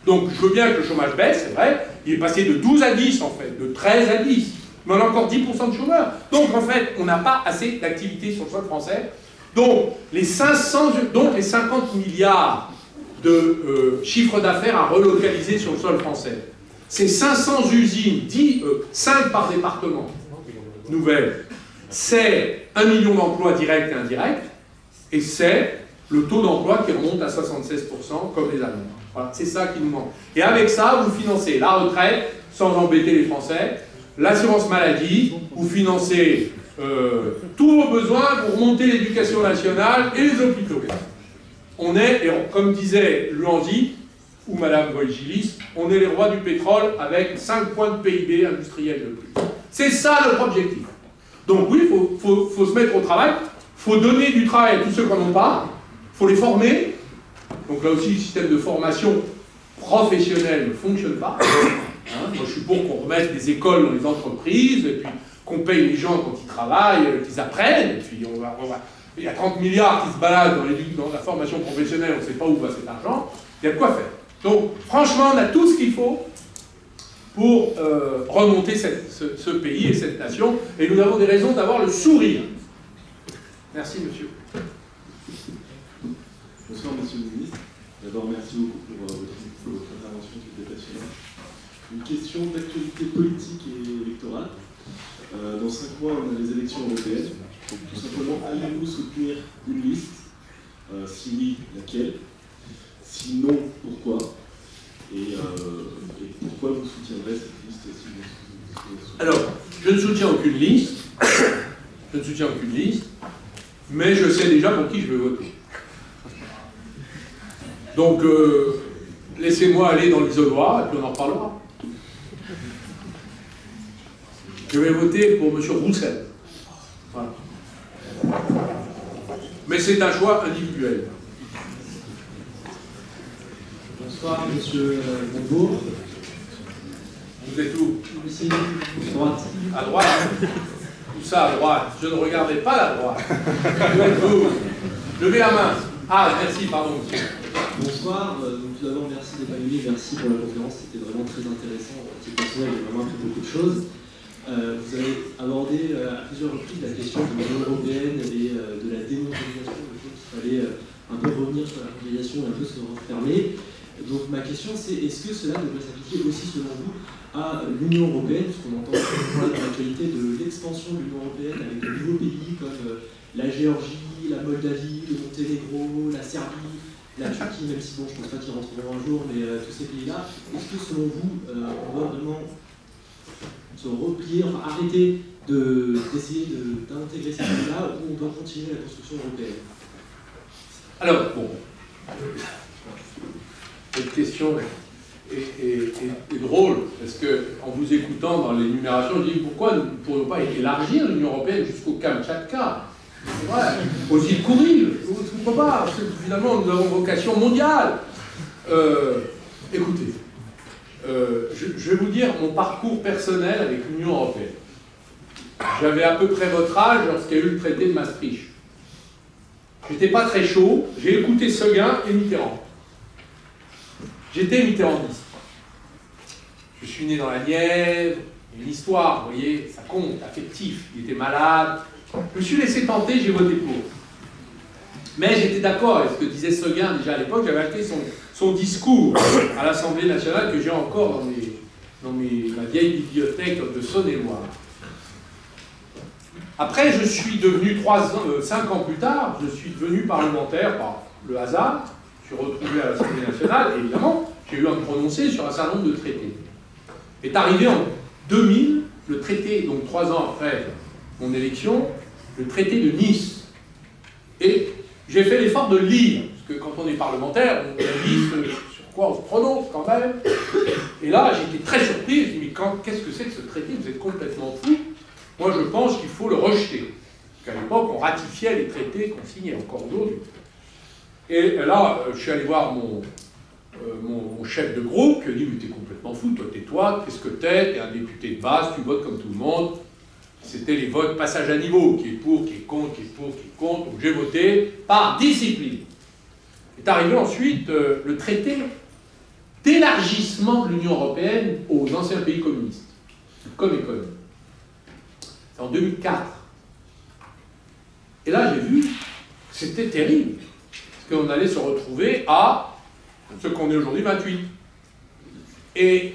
Donc je veux bien que le chômage baisse, c'est vrai, il est passé de 12 à 10 en fait, de 13 à 10. Mais on a encore 10% de chômeurs. Donc en fait, on n'a pas assez d'activité sur le sol français. Donc les 50 milliards de chiffre d'affaires à relocaliser sur le sol français. C'est 500 usines, 5 par département, nouvelles. C'est 1 million d'emplois directs et indirects. Et c'est le taux d'emploi qui remonte à 76% comme les Allemands. Voilà, c'est ça qui nous manque. Et avec ça, vous financez la retraite, sans embêter les Français, l'assurance maladie, vous financez tous vos besoins pour monter l'éducation nationale et les hôpitaux. On est, comme disait Luanzi, ou Madame Voigilis, on est les rois du pétrole avec 5 points de PIB industriel de plus. C'est ça notre objectif. Donc oui, il faut se mettre au travail, il faut donner du travail à tous ceux qui n'en ont pas, il faut les former. Donc là aussi, le système de formation professionnelle ne fonctionne pas. Hein, moi, je suis pour qu'on remette des écoles dans les entreprises, et puis qu'on paye les gens quand ils travaillent, qu'ils apprennent, et puis il y a 30 milliards qui se baladent dans la formation professionnelle, on ne sait pas où va cet argent, il y a de quoi faire. Donc, franchement, on a tout ce qu'il faut pour remonter ce pays et cette nation, et nous avons des raisons d'avoir le sourire. Merci, monsieur. Bonsoir, monsieur le ministre. D'abord, merci beaucoup pour votre intervention qui était passionnante. Une question d'actualité politique et électorale. Dans 5 mois, on a les élections européennes. Tout simplement, allez-vous soutenir une liste Si oui, laquelle? Sinon, pourquoi? Et pourquoi vous soutiendrez cette liste si vous... Alors, je ne soutiens aucune liste. Je ne soutiens aucune liste. Mais je sais déjà pour qui je vais voter. Donc, laissez-moi aller dans l'isoloir et puis on en reparlera. Je vais voter pour M. Roussel. Voilà. Mais c'est un choix individuel. Bonsoir, monsieur Montebourg. Vous êtes où? Ici, à droite. À droite? Où ça, à droite? Je ne regardais pas la droite. Où êtes-vous? Levez la main. Ah, merci, pardon, monsieur. Bonsoir, tout d'abord, merci d'être venu, merci pour la conférence, c'était vraiment très intéressant. À titre personnel, j'ai vraiment appris beaucoup de choses. Vous avez abordé à plusieurs reprises la question de l'Union européenne et de la démondialisation. Je trouve qu'il fallait un peu revenir sur la mondialisation et un peu se refermer. Donc ma question c'est, est-ce que cela devrait s'appliquer aussi selon vous à l'Union européenne, puisqu'on entend dans l'actualité de l'expansion de l'Union européenne avec de nouveaux pays comme la Géorgie, la Moldavie, le Monténégro, la Serbie, la Turquie, même si bon, je ne pense pas qu'ils rentreront un jour, mais tous ces pays-là, est-ce que selon vous, on doit vraiment se replier, enfin arrêter d'essayer d'intégrer ces pays-là, ou on doit continuer la construction européenne? Alors, bon, cette question est drôle, parce qu'en vous écoutant dans l'énumération, je dis pourquoi nous ne pourrions pas élargir l'Union européenne jusqu'au Kamtchatka, aux îles Kouril, pourquoi pas, parce que finalement nous avons vocation mondiale. Écoutez, je vais vous dire mon parcours personnel avec l'Union européenne. J'avais à peu près votre âge lorsqu'il y a eu le traité de Maastricht. J'étais pas très chaud, j'ai écouté Seguin et Mitterrand. J'étais mitterrandiste. Je suis né dans la Nièvre, une histoire, vous voyez, ça compte, affectif. Il était malade. Je me suis laissé tenter, j'ai voté pour. Mais j'étais d'accord avec ce que disait Seguin déjà à l'époque. J'avais acheté son discours à l'Assemblée nationale que j'ai encore dans ma vieille bibliothèque de Saône-et-Loire. Après, je suis devenu 5 ans plus tard, je suis devenu parlementaire par le hasard. Je suis retrouvé à l'Assemblée nationale et évidemment, j'ai eu à me prononcer sur un certain nombre de traités. Est arrivé en 2000 le traité, donc 3 ans après mon élection, le traité de Nice. Et j'ai fait l'effort de le lire, parce que quand on est parlementaire, on lit sur quoi on se prononce quand même. Et là, j'étais très surpris, je me dis, mais qu'est-ce que c'est que ce traité? Vous êtes complètement fou. Moi, je pense qu'il faut le rejeter. Parce qu'à l'époque, on ratifiait les traités qu'on signait, encore d'autres. Et là, je suis allé voir mon chef de groupe, qui a dit, mais t'es complètement fou, toi, tais-toi, qu'est-ce que t'es un député de base, tu votes comme tout le monde. C'était les votes passage à niveau, qui est pour, qui est contre, qui est pour, qui est contre. Donc j'ai voté par discipline. Est arrivé ensuite le traité d'élargissement de l'Union européenne aux anciens pays communistes, comme économie. C'est en 2004. Et là, j'ai vu que c'était terrible, parce qu'on allait se retrouver à ce qu'on est aujourd'hui, 28. Et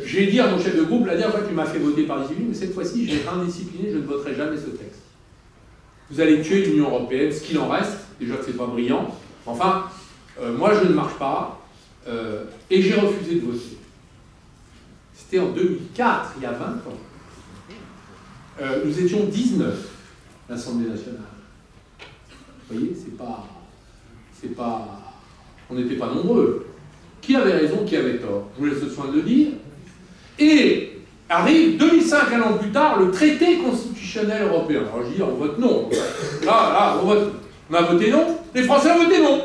j'ai dit à mon chef de groupe, la dernière fois qu'il m'a fait voter par discipline, mais cette fois-ci, j'ai indiscipliné, je ne voterai jamais ce texte. Vous allez tuer l'Union européenne, ce qu'il en reste, déjà que c'est pas brillant. Enfin, moi je ne marche pas, et j'ai refusé de voter. C'était en 2004, il y a 20 ans. Nous étions 19, l'Assemblée nationale. Vous voyez, on n'était pas nombreux. Qui avait raison, qui avait tort? Je vous laisse le soin de le dire. Et arrive 2005, un an plus tard, le traité constitutionnel européen. Alors je dis, on vote non. Là, on a voté non. Les Français ont voté non.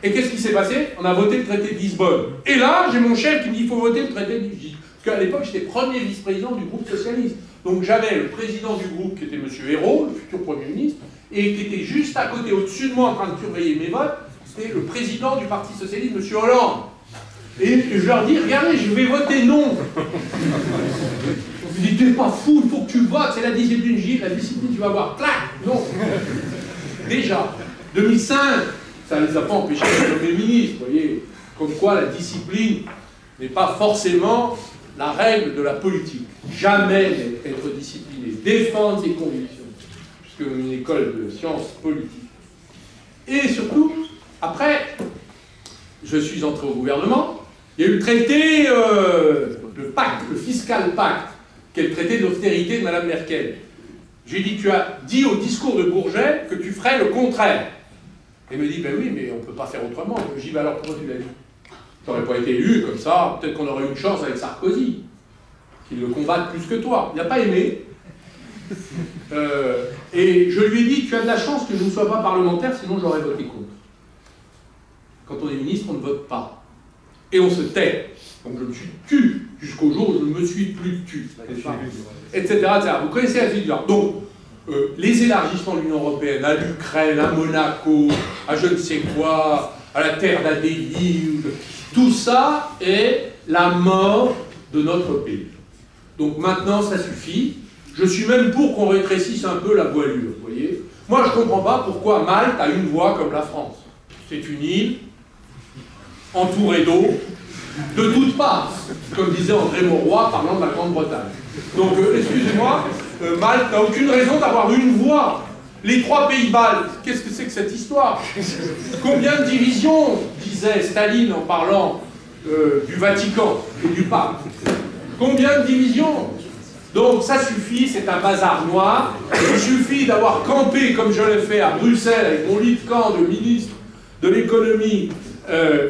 Et qu'est-ce qui s'est passé? On a voté le traité de Lisbonne. Et là, j'ai mon chef qui me dit, il faut voter le traité de Lisbonne. Parce qu'à l'époque, j'étais premier vice-président du groupe socialiste. Donc j'avais le président du groupe qui était M. Hérault, le futur Premier ministre, et qui était juste à côté, au-dessus de moi, en train de surveiller mes votes, c'était le président du Parti socialiste, M. Hollande. Et je leur dis, regardez, je vais voter non. Je me dis, t'es pas fou, il faut que tu votes, c'est la discipline. Je dis, la discipline, tu vas voir, clac, non. Déjà, 2005, ça ne les a pas empêchés de nommer ministre, vous voyez, comme quoi la discipline n'est pas forcément la règle de la politique. Jamais être discipliné, défendre ses convictions, puisque une école de sciences politiques. Et surtout, après, je suis entré au gouvernement, il y a eu le traité, le pacte, le fiscal pacte, qui est le traité d'austérité de Mme Merkel. J'ai dit, tu as dit au discours de Bourget que tu ferais le contraire. Elle me dit, ben oui, mais on ne peut pas faire autrement. Je dis, ben alors pourquoi tu l'as dit? Tu n'aurais pas été élu comme ça, peut-être qu'on aurait eu une chance avec Sarkozy, qu'il le combatte plus que toi. Il n'a pas aimé. Et je lui ai dit, tu as de la chance que je ne sois pas parlementaire, sinon j'aurais voté contre. Quand on est ministre, on ne vote pas. Et on se tait. Donc je me suis tu jusqu'au jour où je ne me suis plus tu. Etc., etc. Vous connaissez la figure. Donc, les élargissements de l'Union européenne à l'Ukraine, à Monaco, à je ne sais quoi, à la terre d'Adélie, tout ça est la mort de notre pays. Donc maintenant, ça suffit. Je suis même pour qu'on rétrécisse un peu la voilure, vous voyez. Moi, je ne comprends pas pourquoi Malte a une voie comme la France. C'est une île entourée d'eau, de toutes parts, comme disait André Mauroy, parlant de la Grande-Bretagne. Donc, excusez-moi, Malte n'a aucune raison d'avoir une voie. Les 3 pays baltes, qu'est-ce que c'est que cette histoire? Combien de divisions, disait Staline en parlant du Vatican et du pape? Combien de divisions? Donc ça suffit, c'est un bazar noir. Il suffit d'avoir campé, comme je l'ai fait à Bruxelles, avec mon lit de camp de ministre de l'économie,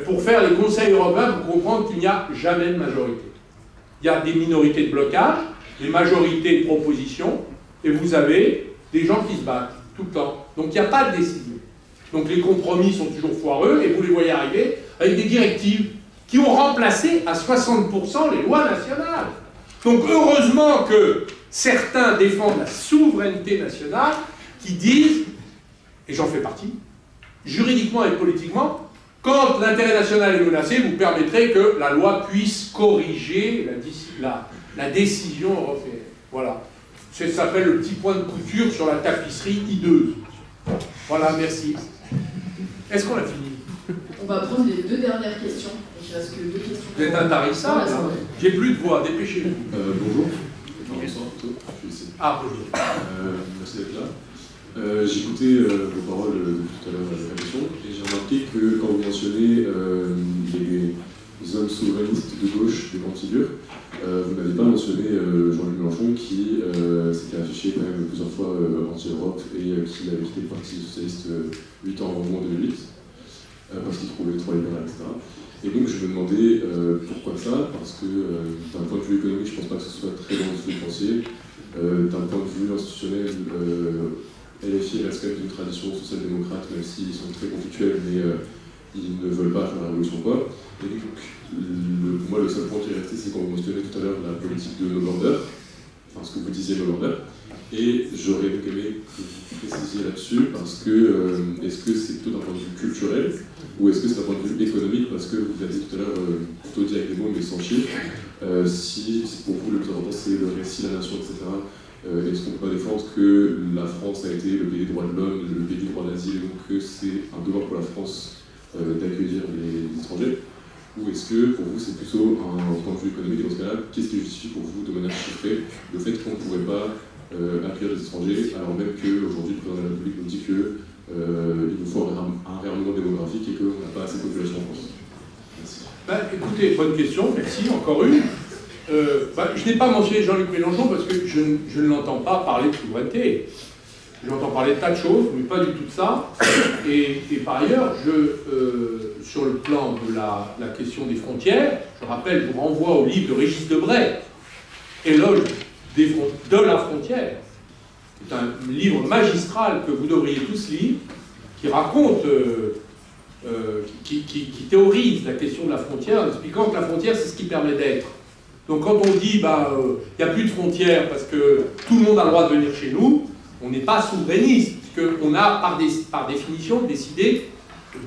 pour faire les conseils européens, pour comprendre qu'il n'y a jamais de majorité. Il y a des minorités de blocage, des majorités de proposition, et vous avez des gens qui se battent tout le temps. Donc il n'y a pas de décision. Donc les compromis sont toujours foireux, et vous les voyez arriver avec des directives qui ont remplacé à 60% les lois nationales. Donc heureusement que certains défendent la souveraineté nationale, qui disent, et j'en fais partie, juridiquement et politiquement, Quand l'intérêt national est menacé, vous permettrez que la loi puisse corriger la décision européenne. Voilà. Ça s'appelle le petit point de couture sur la tapisserie hideuse. Voilà, merci. Est-ce qu'on a fini? On va prendre les 2 dernières questions. Il reste que 2 questions. Vous êtes intarissable, hein. J'ai plus de voix, dépêchez-vous. Bonjour. Bonsoir plutôt. Je suis ici. Ah, bonjour. Merci d'être là. J'ai écouté vos paroles depuis tout à l'heure avec attention et j'ai remarqué que quand vous mentionnez les hommes souverainistes de gauche des grandes figures, vous n'avez pas mentionné Jean-Luc Mélenchon qui s'était affiché quand même plusieurs fois anti-Europe et qui avait quitté le Parti Socialiste 8 ans avant moi en 2008 parce qu'il trouvait trop libéral, etc. Et donc je me demandais pourquoi ça, parce que d'un point de vue économique, je ne pense pas que ce soit très loin de ce que vous pensiez. D'un point de vue institutionnel, LFI reste quand même une tradition social-démocrate, même s'ils sont très conflictuels, mais ils ne veulent pas faire la révolution quoi. Et donc, pour moi, le seul point qui est resté, c'est quand vous mentionnez tout à l'heure la politique de no border, enfin ce que vous disiez no border, et j'aurais aimé que vous précisiez là-dessus, parce que est-ce que c'est plutôt d'un point de vue culturel, ou est-ce que c'est d'un point de vue économique, parce que vous l'avez dit tout à l'heure, plutôt dit avec des mots mais sans chiffres, si pour vous le plus important c'est le récit, la nation, etc. Est-ce qu'on peut défendre que la France a été le pays des droits de l'homme, le pays du droit d'asile, donc que c'est un devoir pour la France d'accueillir les étrangers? Ou est-ce que pour vous c'est plutôt un point de vue économique? Et dans ce cas-là, qu'est-ce qui justifie pour vous de manière chiffrée le fait qu'on ne pourrait pas accueillir les étrangers, alors même qu'aujourd'hui le président de la République nous dit qu'il nous faut un réarmement démographique et qu'on n'a pas assez de population en France? Merci. Écoutez, bonne question, merci, encore une. Je n'ai pas mentionné Jean-Luc Mélenchon parce que je ne l'entends pas parler de souveraineté. Je l'entends parler de tas de choses, mais pas du tout de ça. Et par ailleurs, sur le plan de la question des frontières, je rappelle, je vous renvoie au livre de Régis Debray, Éloge de la frontière. C'est un livre magistral que vous devriez tous lire, qui raconte, qui théorise la question de la frontière, en expliquant que la frontière, c'est ce qui permet d'être. Donc quand on dit il n'y a plus de frontières parce que tout le monde a le droit de venir chez nous, on n'est pas souverainiste, puisqu'on a par définition décidé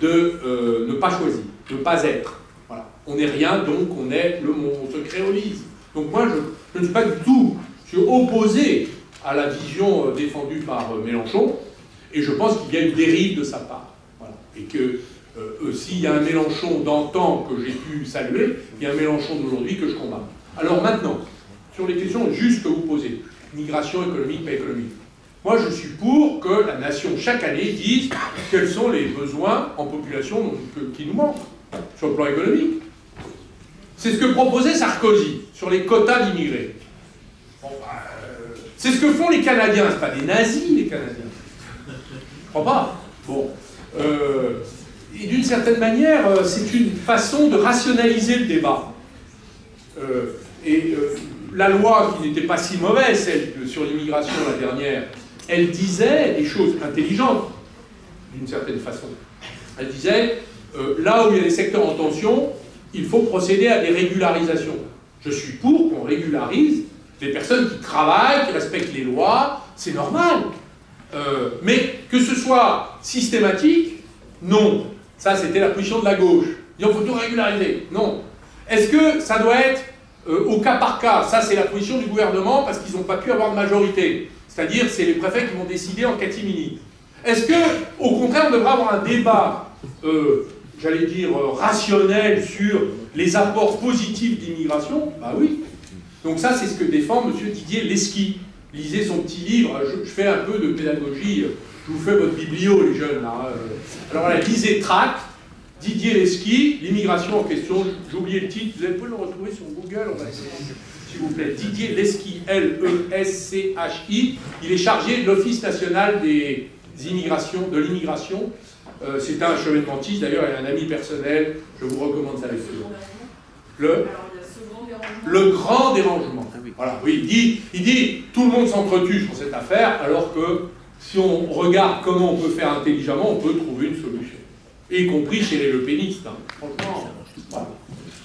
de ne pas choisir, de ne pas être. Voilà. On n'est rien, donc on est le monde, on se créolise. Donc moi je ne suis pas du tout, je suis opposé à la vision défendue par Mélenchon, et je pense qu'il y a une dérive de sa part. Voilà. Et que s'il y a un Mélenchon d'antan que j'ai pu saluer, il y a un Mélenchon d'aujourd'hui que je combats. Alors maintenant, sur les questions justes que vous posez, migration économique, pas économique, moi je suis pour que la nation chaque année dise quels sont les besoins en population qui nous manquent sur le plan économique. C'est ce que proposait Sarkozy sur les quotas d'immigrés. Bon, c'est ce que font les Canadiens, c'est pas des nazis les Canadiens. Je crois pas. Bon. Et d'une certaine manière, c'est une façon de rationaliser le débat. La loi, qui n'était pas si mauvaise, celle sur l'immigration, la dernière, elle disait des choses intelligentes, d'une certaine façon. Elle disait, là où il y a des secteurs en tension, il faut procéder à des régularisations. Je suis pour qu'on régularise les personnes qui travaillent, qui respectent les lois, c'est normal. Mais que ce soit systématique, non. Ça, c'était la position de la gauche. Il faut tout régulariser. Non. Est-ce que ça doit être au cas par cas? Ça, c'est la position du gouvernement parce qu'ils n'ont pas pu avoir de majorité. C'est-à-dire, c'est les préfets qui vont décider en catimini. Est-ce que, au contraire, on devrait avoir un débat, j'allais dire, rationnel sur les apports positifs d'immigration? Bah oui. Donc ça, c'est ce que défend M. Didier Lesky. Lisez son petit livre. Je fais un peu de pédagogie. Je vous fais votre biblio, les jeunes. Là. Alors voilà, lisez Tract, Didier Lesky, l'immigration en question. J'ai oublié le titre. Vous pouvez le retrouver sur Google. On va essayer. S'il vous plaît. Didier Lesky, L-E-S-C-H-I. Il est chargé de l'Office national des immigrations, de l'immigration. C'est un cheminantiste. D'ailleurs, il a un ami personnel. Je vous recommande sa lecture. Le grand dérangement. Voilà, oui, il dit tout le monde s'entretue sur cette affaire, alors que si on regarde comment on peut faire intelligemment, on peut trouver une solution. Y compris chez les lepénistes. Hein. Franchement, voilà.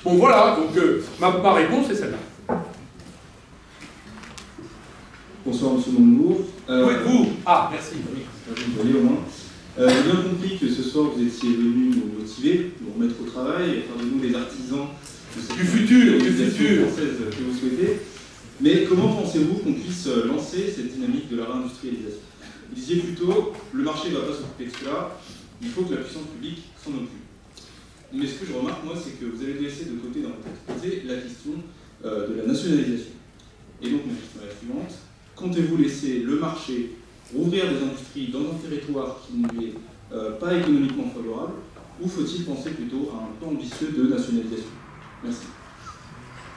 Bon voilà, donc ma réponse est celle-là. Bonsoir, M. Montebourg. Où êtes-vous? Ah, merci. Vous allez au moins. J'ai bien compris que ce soir vous étiez venus nous motiver, nous remettre au travail, et faire de nous les artisans de cette du futur française que vous souhaitez. Mais comment pensez-vous qu'on puisse lancer cette dynamique de la réindustrialisation? Vous disiez plutôt, le marché ne va pas s'occuper de cela, il faut que la puissance publique s'en occupe. Mais ce que je remarque, moi, c'est que vous avez laissé de côté dans votre exposé la question de la nationalisation. Et donc, ma question est la suivante. Comptez-vous laisser le marché rouvrir des industries dans un territoire qui ne lui est pas économiquement favorable, ou faut-il penser plutôt à un plan ambitieux de nationalisation? Merci.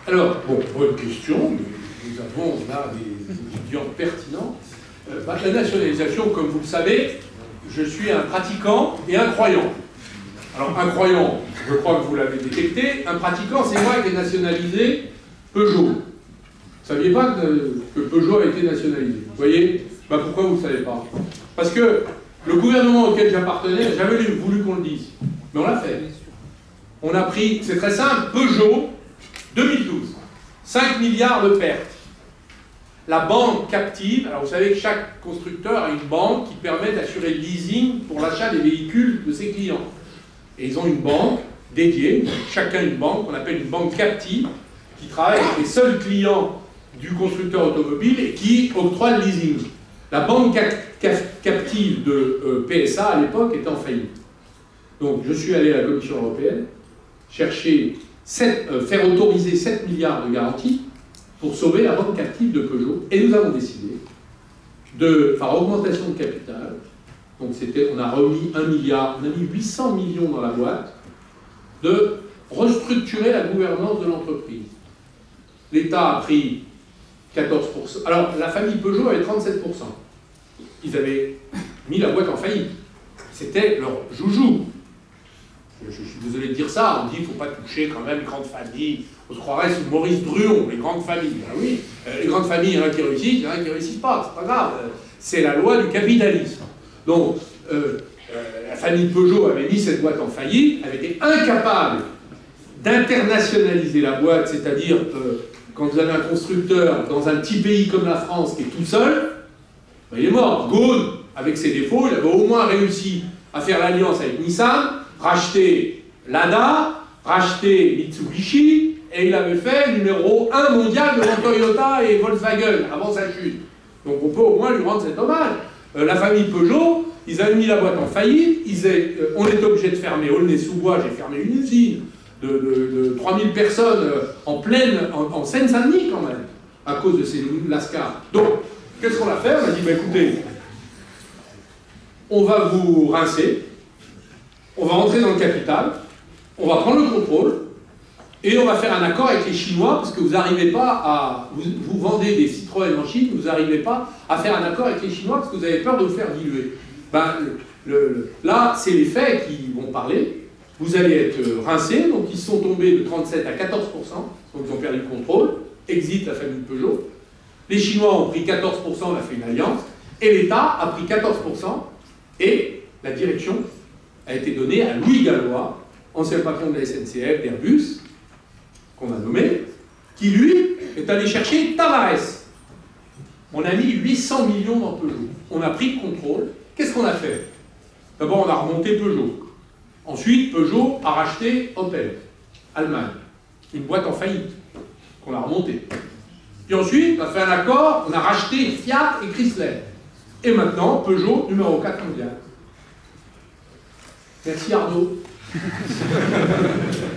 Alors, bon, bonne question. Nous avons là des étudiants pertinents. La nationalisation, comme vous le savez, je suis un pratiquant et un croyant. Alors, un croyant, je crois que vous l'avez détecté, un pratiquant, c'est moi qui ai nationalisé Peugeot. Vous ne saviez pas que Peugeot a été nationalisé. Vous voyez? Pourquoi vous ne le savez pas? Parce que le gouvernement auquel j'appartenais n'a jamais voulu qu'on le dise. Mais on l'a fait. On a pris, c'est très simple, Peugeot, 2012, 5 milliards de pertes. La banque captive, alors vous savez que chaque constructeur a une banque qui permet d'assurer le leasing pour l'achat des véhicules de ses clients. Et ils ont une banque dédiée, chacun une banque, qu'on appelle une banque captive, qui travaille avec les seuls clients du constructeur automobile et qui octroie le leasing. La banque captive de PSA à l'époque était en faillite. Donc je suis allé à la Commission européenne chercher faire autoriser 7 milliards de garanties pour sauver la banque captive de Peugeot. Et nous avons décidé de faire augmentation de capital. Donc on a remis 1 milliard, on a mis 800 millions dans la boîte, de restructurer la gouvernance de l'entreprise. L'État a pris 14%. Alors la famille Peugeot avait 37%. Ils avaient mis la boîte en faillite. C'était leur joujou. Je suis désolé de dire ça, on dit qu'il ne faut pas toucher quand même les grandes familles. On se croirait sous Maurice Druon, les grandes familles. Ah oui, les grandes familles, il y en a qui réussissent, il y en a qui ne réussissent pas, c'est pas grave. C'est la loi du capitalisme. Donc, la famille Peugeot avait mis cette boîte en faillite, avait été incapable d'internationaliser la boîte, c'est-à-dire quand vous avez un constructeur dans un petit pays comme la France qui est tout seul, ben, il est mort. Ghosn, avec ses défauts, il avait au moins réussi à faire l'alliance avec Nissan, racheter Lada, racheter Mitsubishi, et il avait fait numéro 1 mondial devant Toyota et Volkswagen avant sa chute. Donc on peut au moins lui rendre cet hommage. La famille Peugeot, ils avaient mis la boîte en faillite, on était obligé de fermer Aulnay-sous-Bois, j'ai fermé une usine de 3000 personnes en Seine-Saint-Denis quand même, à cause de ces lascars. Donc, qu'est-ce qu'on a fait? On a dit, écoutez, on va vous rincer, on va rentrer dans le capital, on va prendre le contrôle, et on va faire un accord avec les Chinois, parce que vous n'arrivez pas à... Vous vendez des Citroën en Chine, vous n'arrivez pas à faire un accord avec les Chinois, parce que vous avez peur de vous faire diluer. Là, c'est les faits qui vont parler. Vous allez être rincés, donc ils sont tombés de 37 à 14%, donc ils ont perdu le contrôle, exit la famille Peugeot. Les Chinois ont pris 14%, on a fait une alliance, et l'État a pris 14%, et la direction a été donnée à Louis Gallois, ancien patron de la SNCF, d'Airbus, qu'on a nommé, qui lui est allé chercher Tavares. On a mis 800 millions dans Peugeot. On a pris le contrôle. Qu'est-ce qu'on a fait? D'abord, on a remonté Peugeot. Ensuite, Peugeot a racheté Opel, Allemagne, une boîte en faillite, qu'on a remontée. Puis ensuite, on a fait un accord, on a racheté Fiat et Chrysler. Et maintenant, Peugeot, numéro 4 mondial. Merci Arnaud.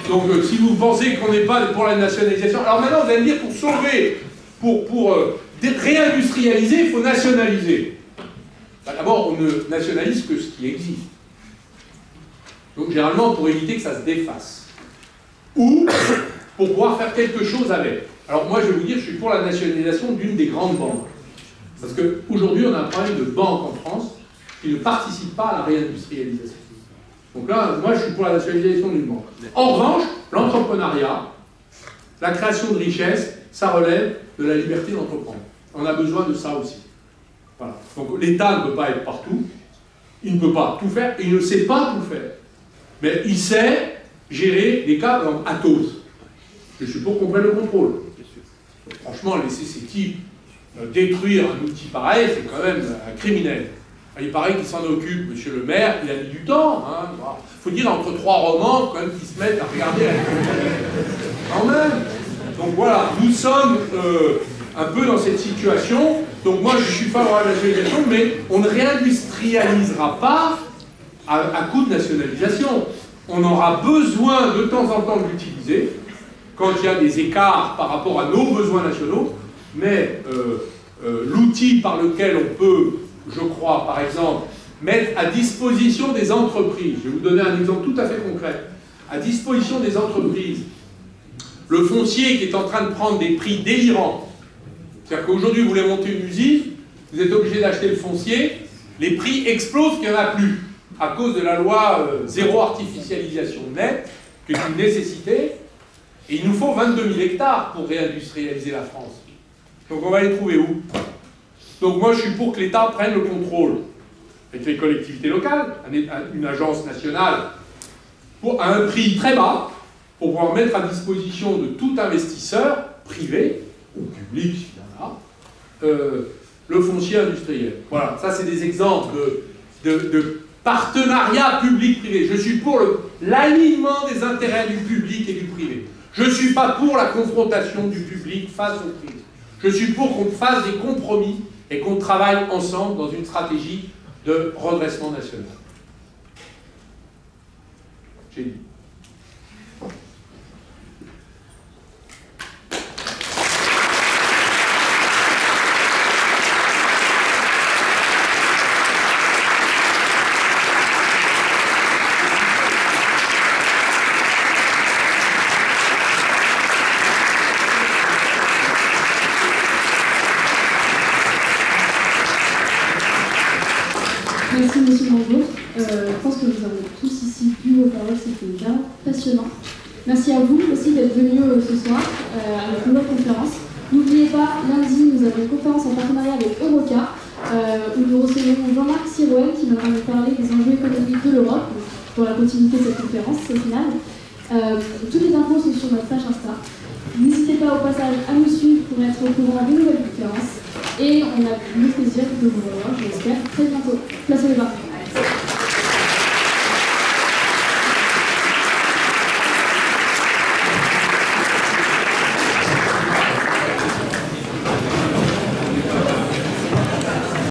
Donc, si vous pensez qu'on n'est pas pour la nationalisation... Alors maintenant, vous allez me dire, pour sauver, pour réindustrialiser, il faut nationaliser. D'abord, on ne nationalise que ce qui existe. Donc, généralement, pour éviter que ça se défasse. Ou pour pouvoir faire quelque chose avec. Alors, moi, je vais vous dire, je suis pour la nationalisation d'une des grandes banques. Parce qu'aujourd'hui, on a un problème de banques en France qui ne participent pas à la réindustrialisation. Donc là, moi, je suis pour la nationalisation d'une banque. En revanche, l'entrepreneuriat, la création de richesses, ça relève de la liberté d'entreprendre. On a besoin de ça aussi. Voilà. Donc l'État ne peut pas être partout, il ne peut pas tout faire, et il ne sait pas tout faire. Mais il sait gérer des cas comme Atos. Je suis pour qu'on prenne le contrôle. Franchement, laisser ces types détruire un outil pareil, c'est quand même criminel. Il paraît qu'il s'en occupe, monsieur le maire, il a mis du temps. Hein. Faut dire entre 3 romans, quand même, qui se mettent à regarder la quand même. Donc voilà, nous sommes un peu dans cette situation. Donc moi, je suis favorable à la nationalisation, mais on ne réindustrialisera pas à coup de nationalisation. On aura besoin de temps en temps de l'utiliser, quand il y a des écarts par rapport à nos besoins nationaux, mais l'outil par lequel on peut, je crois, par exemple, mettre à disposition des entreprises, je vais vous donner un exemple tout à fait concret, à disposition des entreprises, le foncier qui est en train de prendre des prix délirants. C'est-à-dire qu'aujourd'hui, vous voulez monter une usine, vous êtes obligé d'acheter le foncier, les prix explosent, qu'il n'y en a plus, à cause de la loi zéro artificialisation nette, qui est une nécessité, et il nous faut 22 000 hectares pour réindustrialiser la France. Donc on va les trouver où? Donc moi je suis pour que l'État prenne le contrôle avec les collectivités locales, une agence nationale, à un prix très bas, pour pouvoir mettre à disposition de tout investisseur, privé ou public, s'il y en a, le foncier industriel. Voilà, ça c'est des exemples de partenariat public-privé. Je suis pour l'alignement des intérêts du public et du privé. Je ne suis pas pour la confrontation du public face aux crises. Je suis pour qu'on fasse des compromis et qu'on travaille ensemble dans une stratégie de redressement national. J'ai dit. Merci Monsieur Mangour. Je pense que nous avons tous ici pu vos paroles, c'était bien passionnant. Merci à vous aussi d'être venus ce soir à notre nouvelle conférence. N'oubliez pas, lundi, nous avons une conférence en partenariat avec Euroca où nous recevons Jean-Marc Sirouen qui va nous parler des enjeux économiques de l'Europe pour la continuité de cette conférence, au final. Toutes les infos sont sur notre page Insta. N'hésitez pas au passage à nous suivre pour être au courant des nouvelles conférences. Et on a le plaisir de vous revoir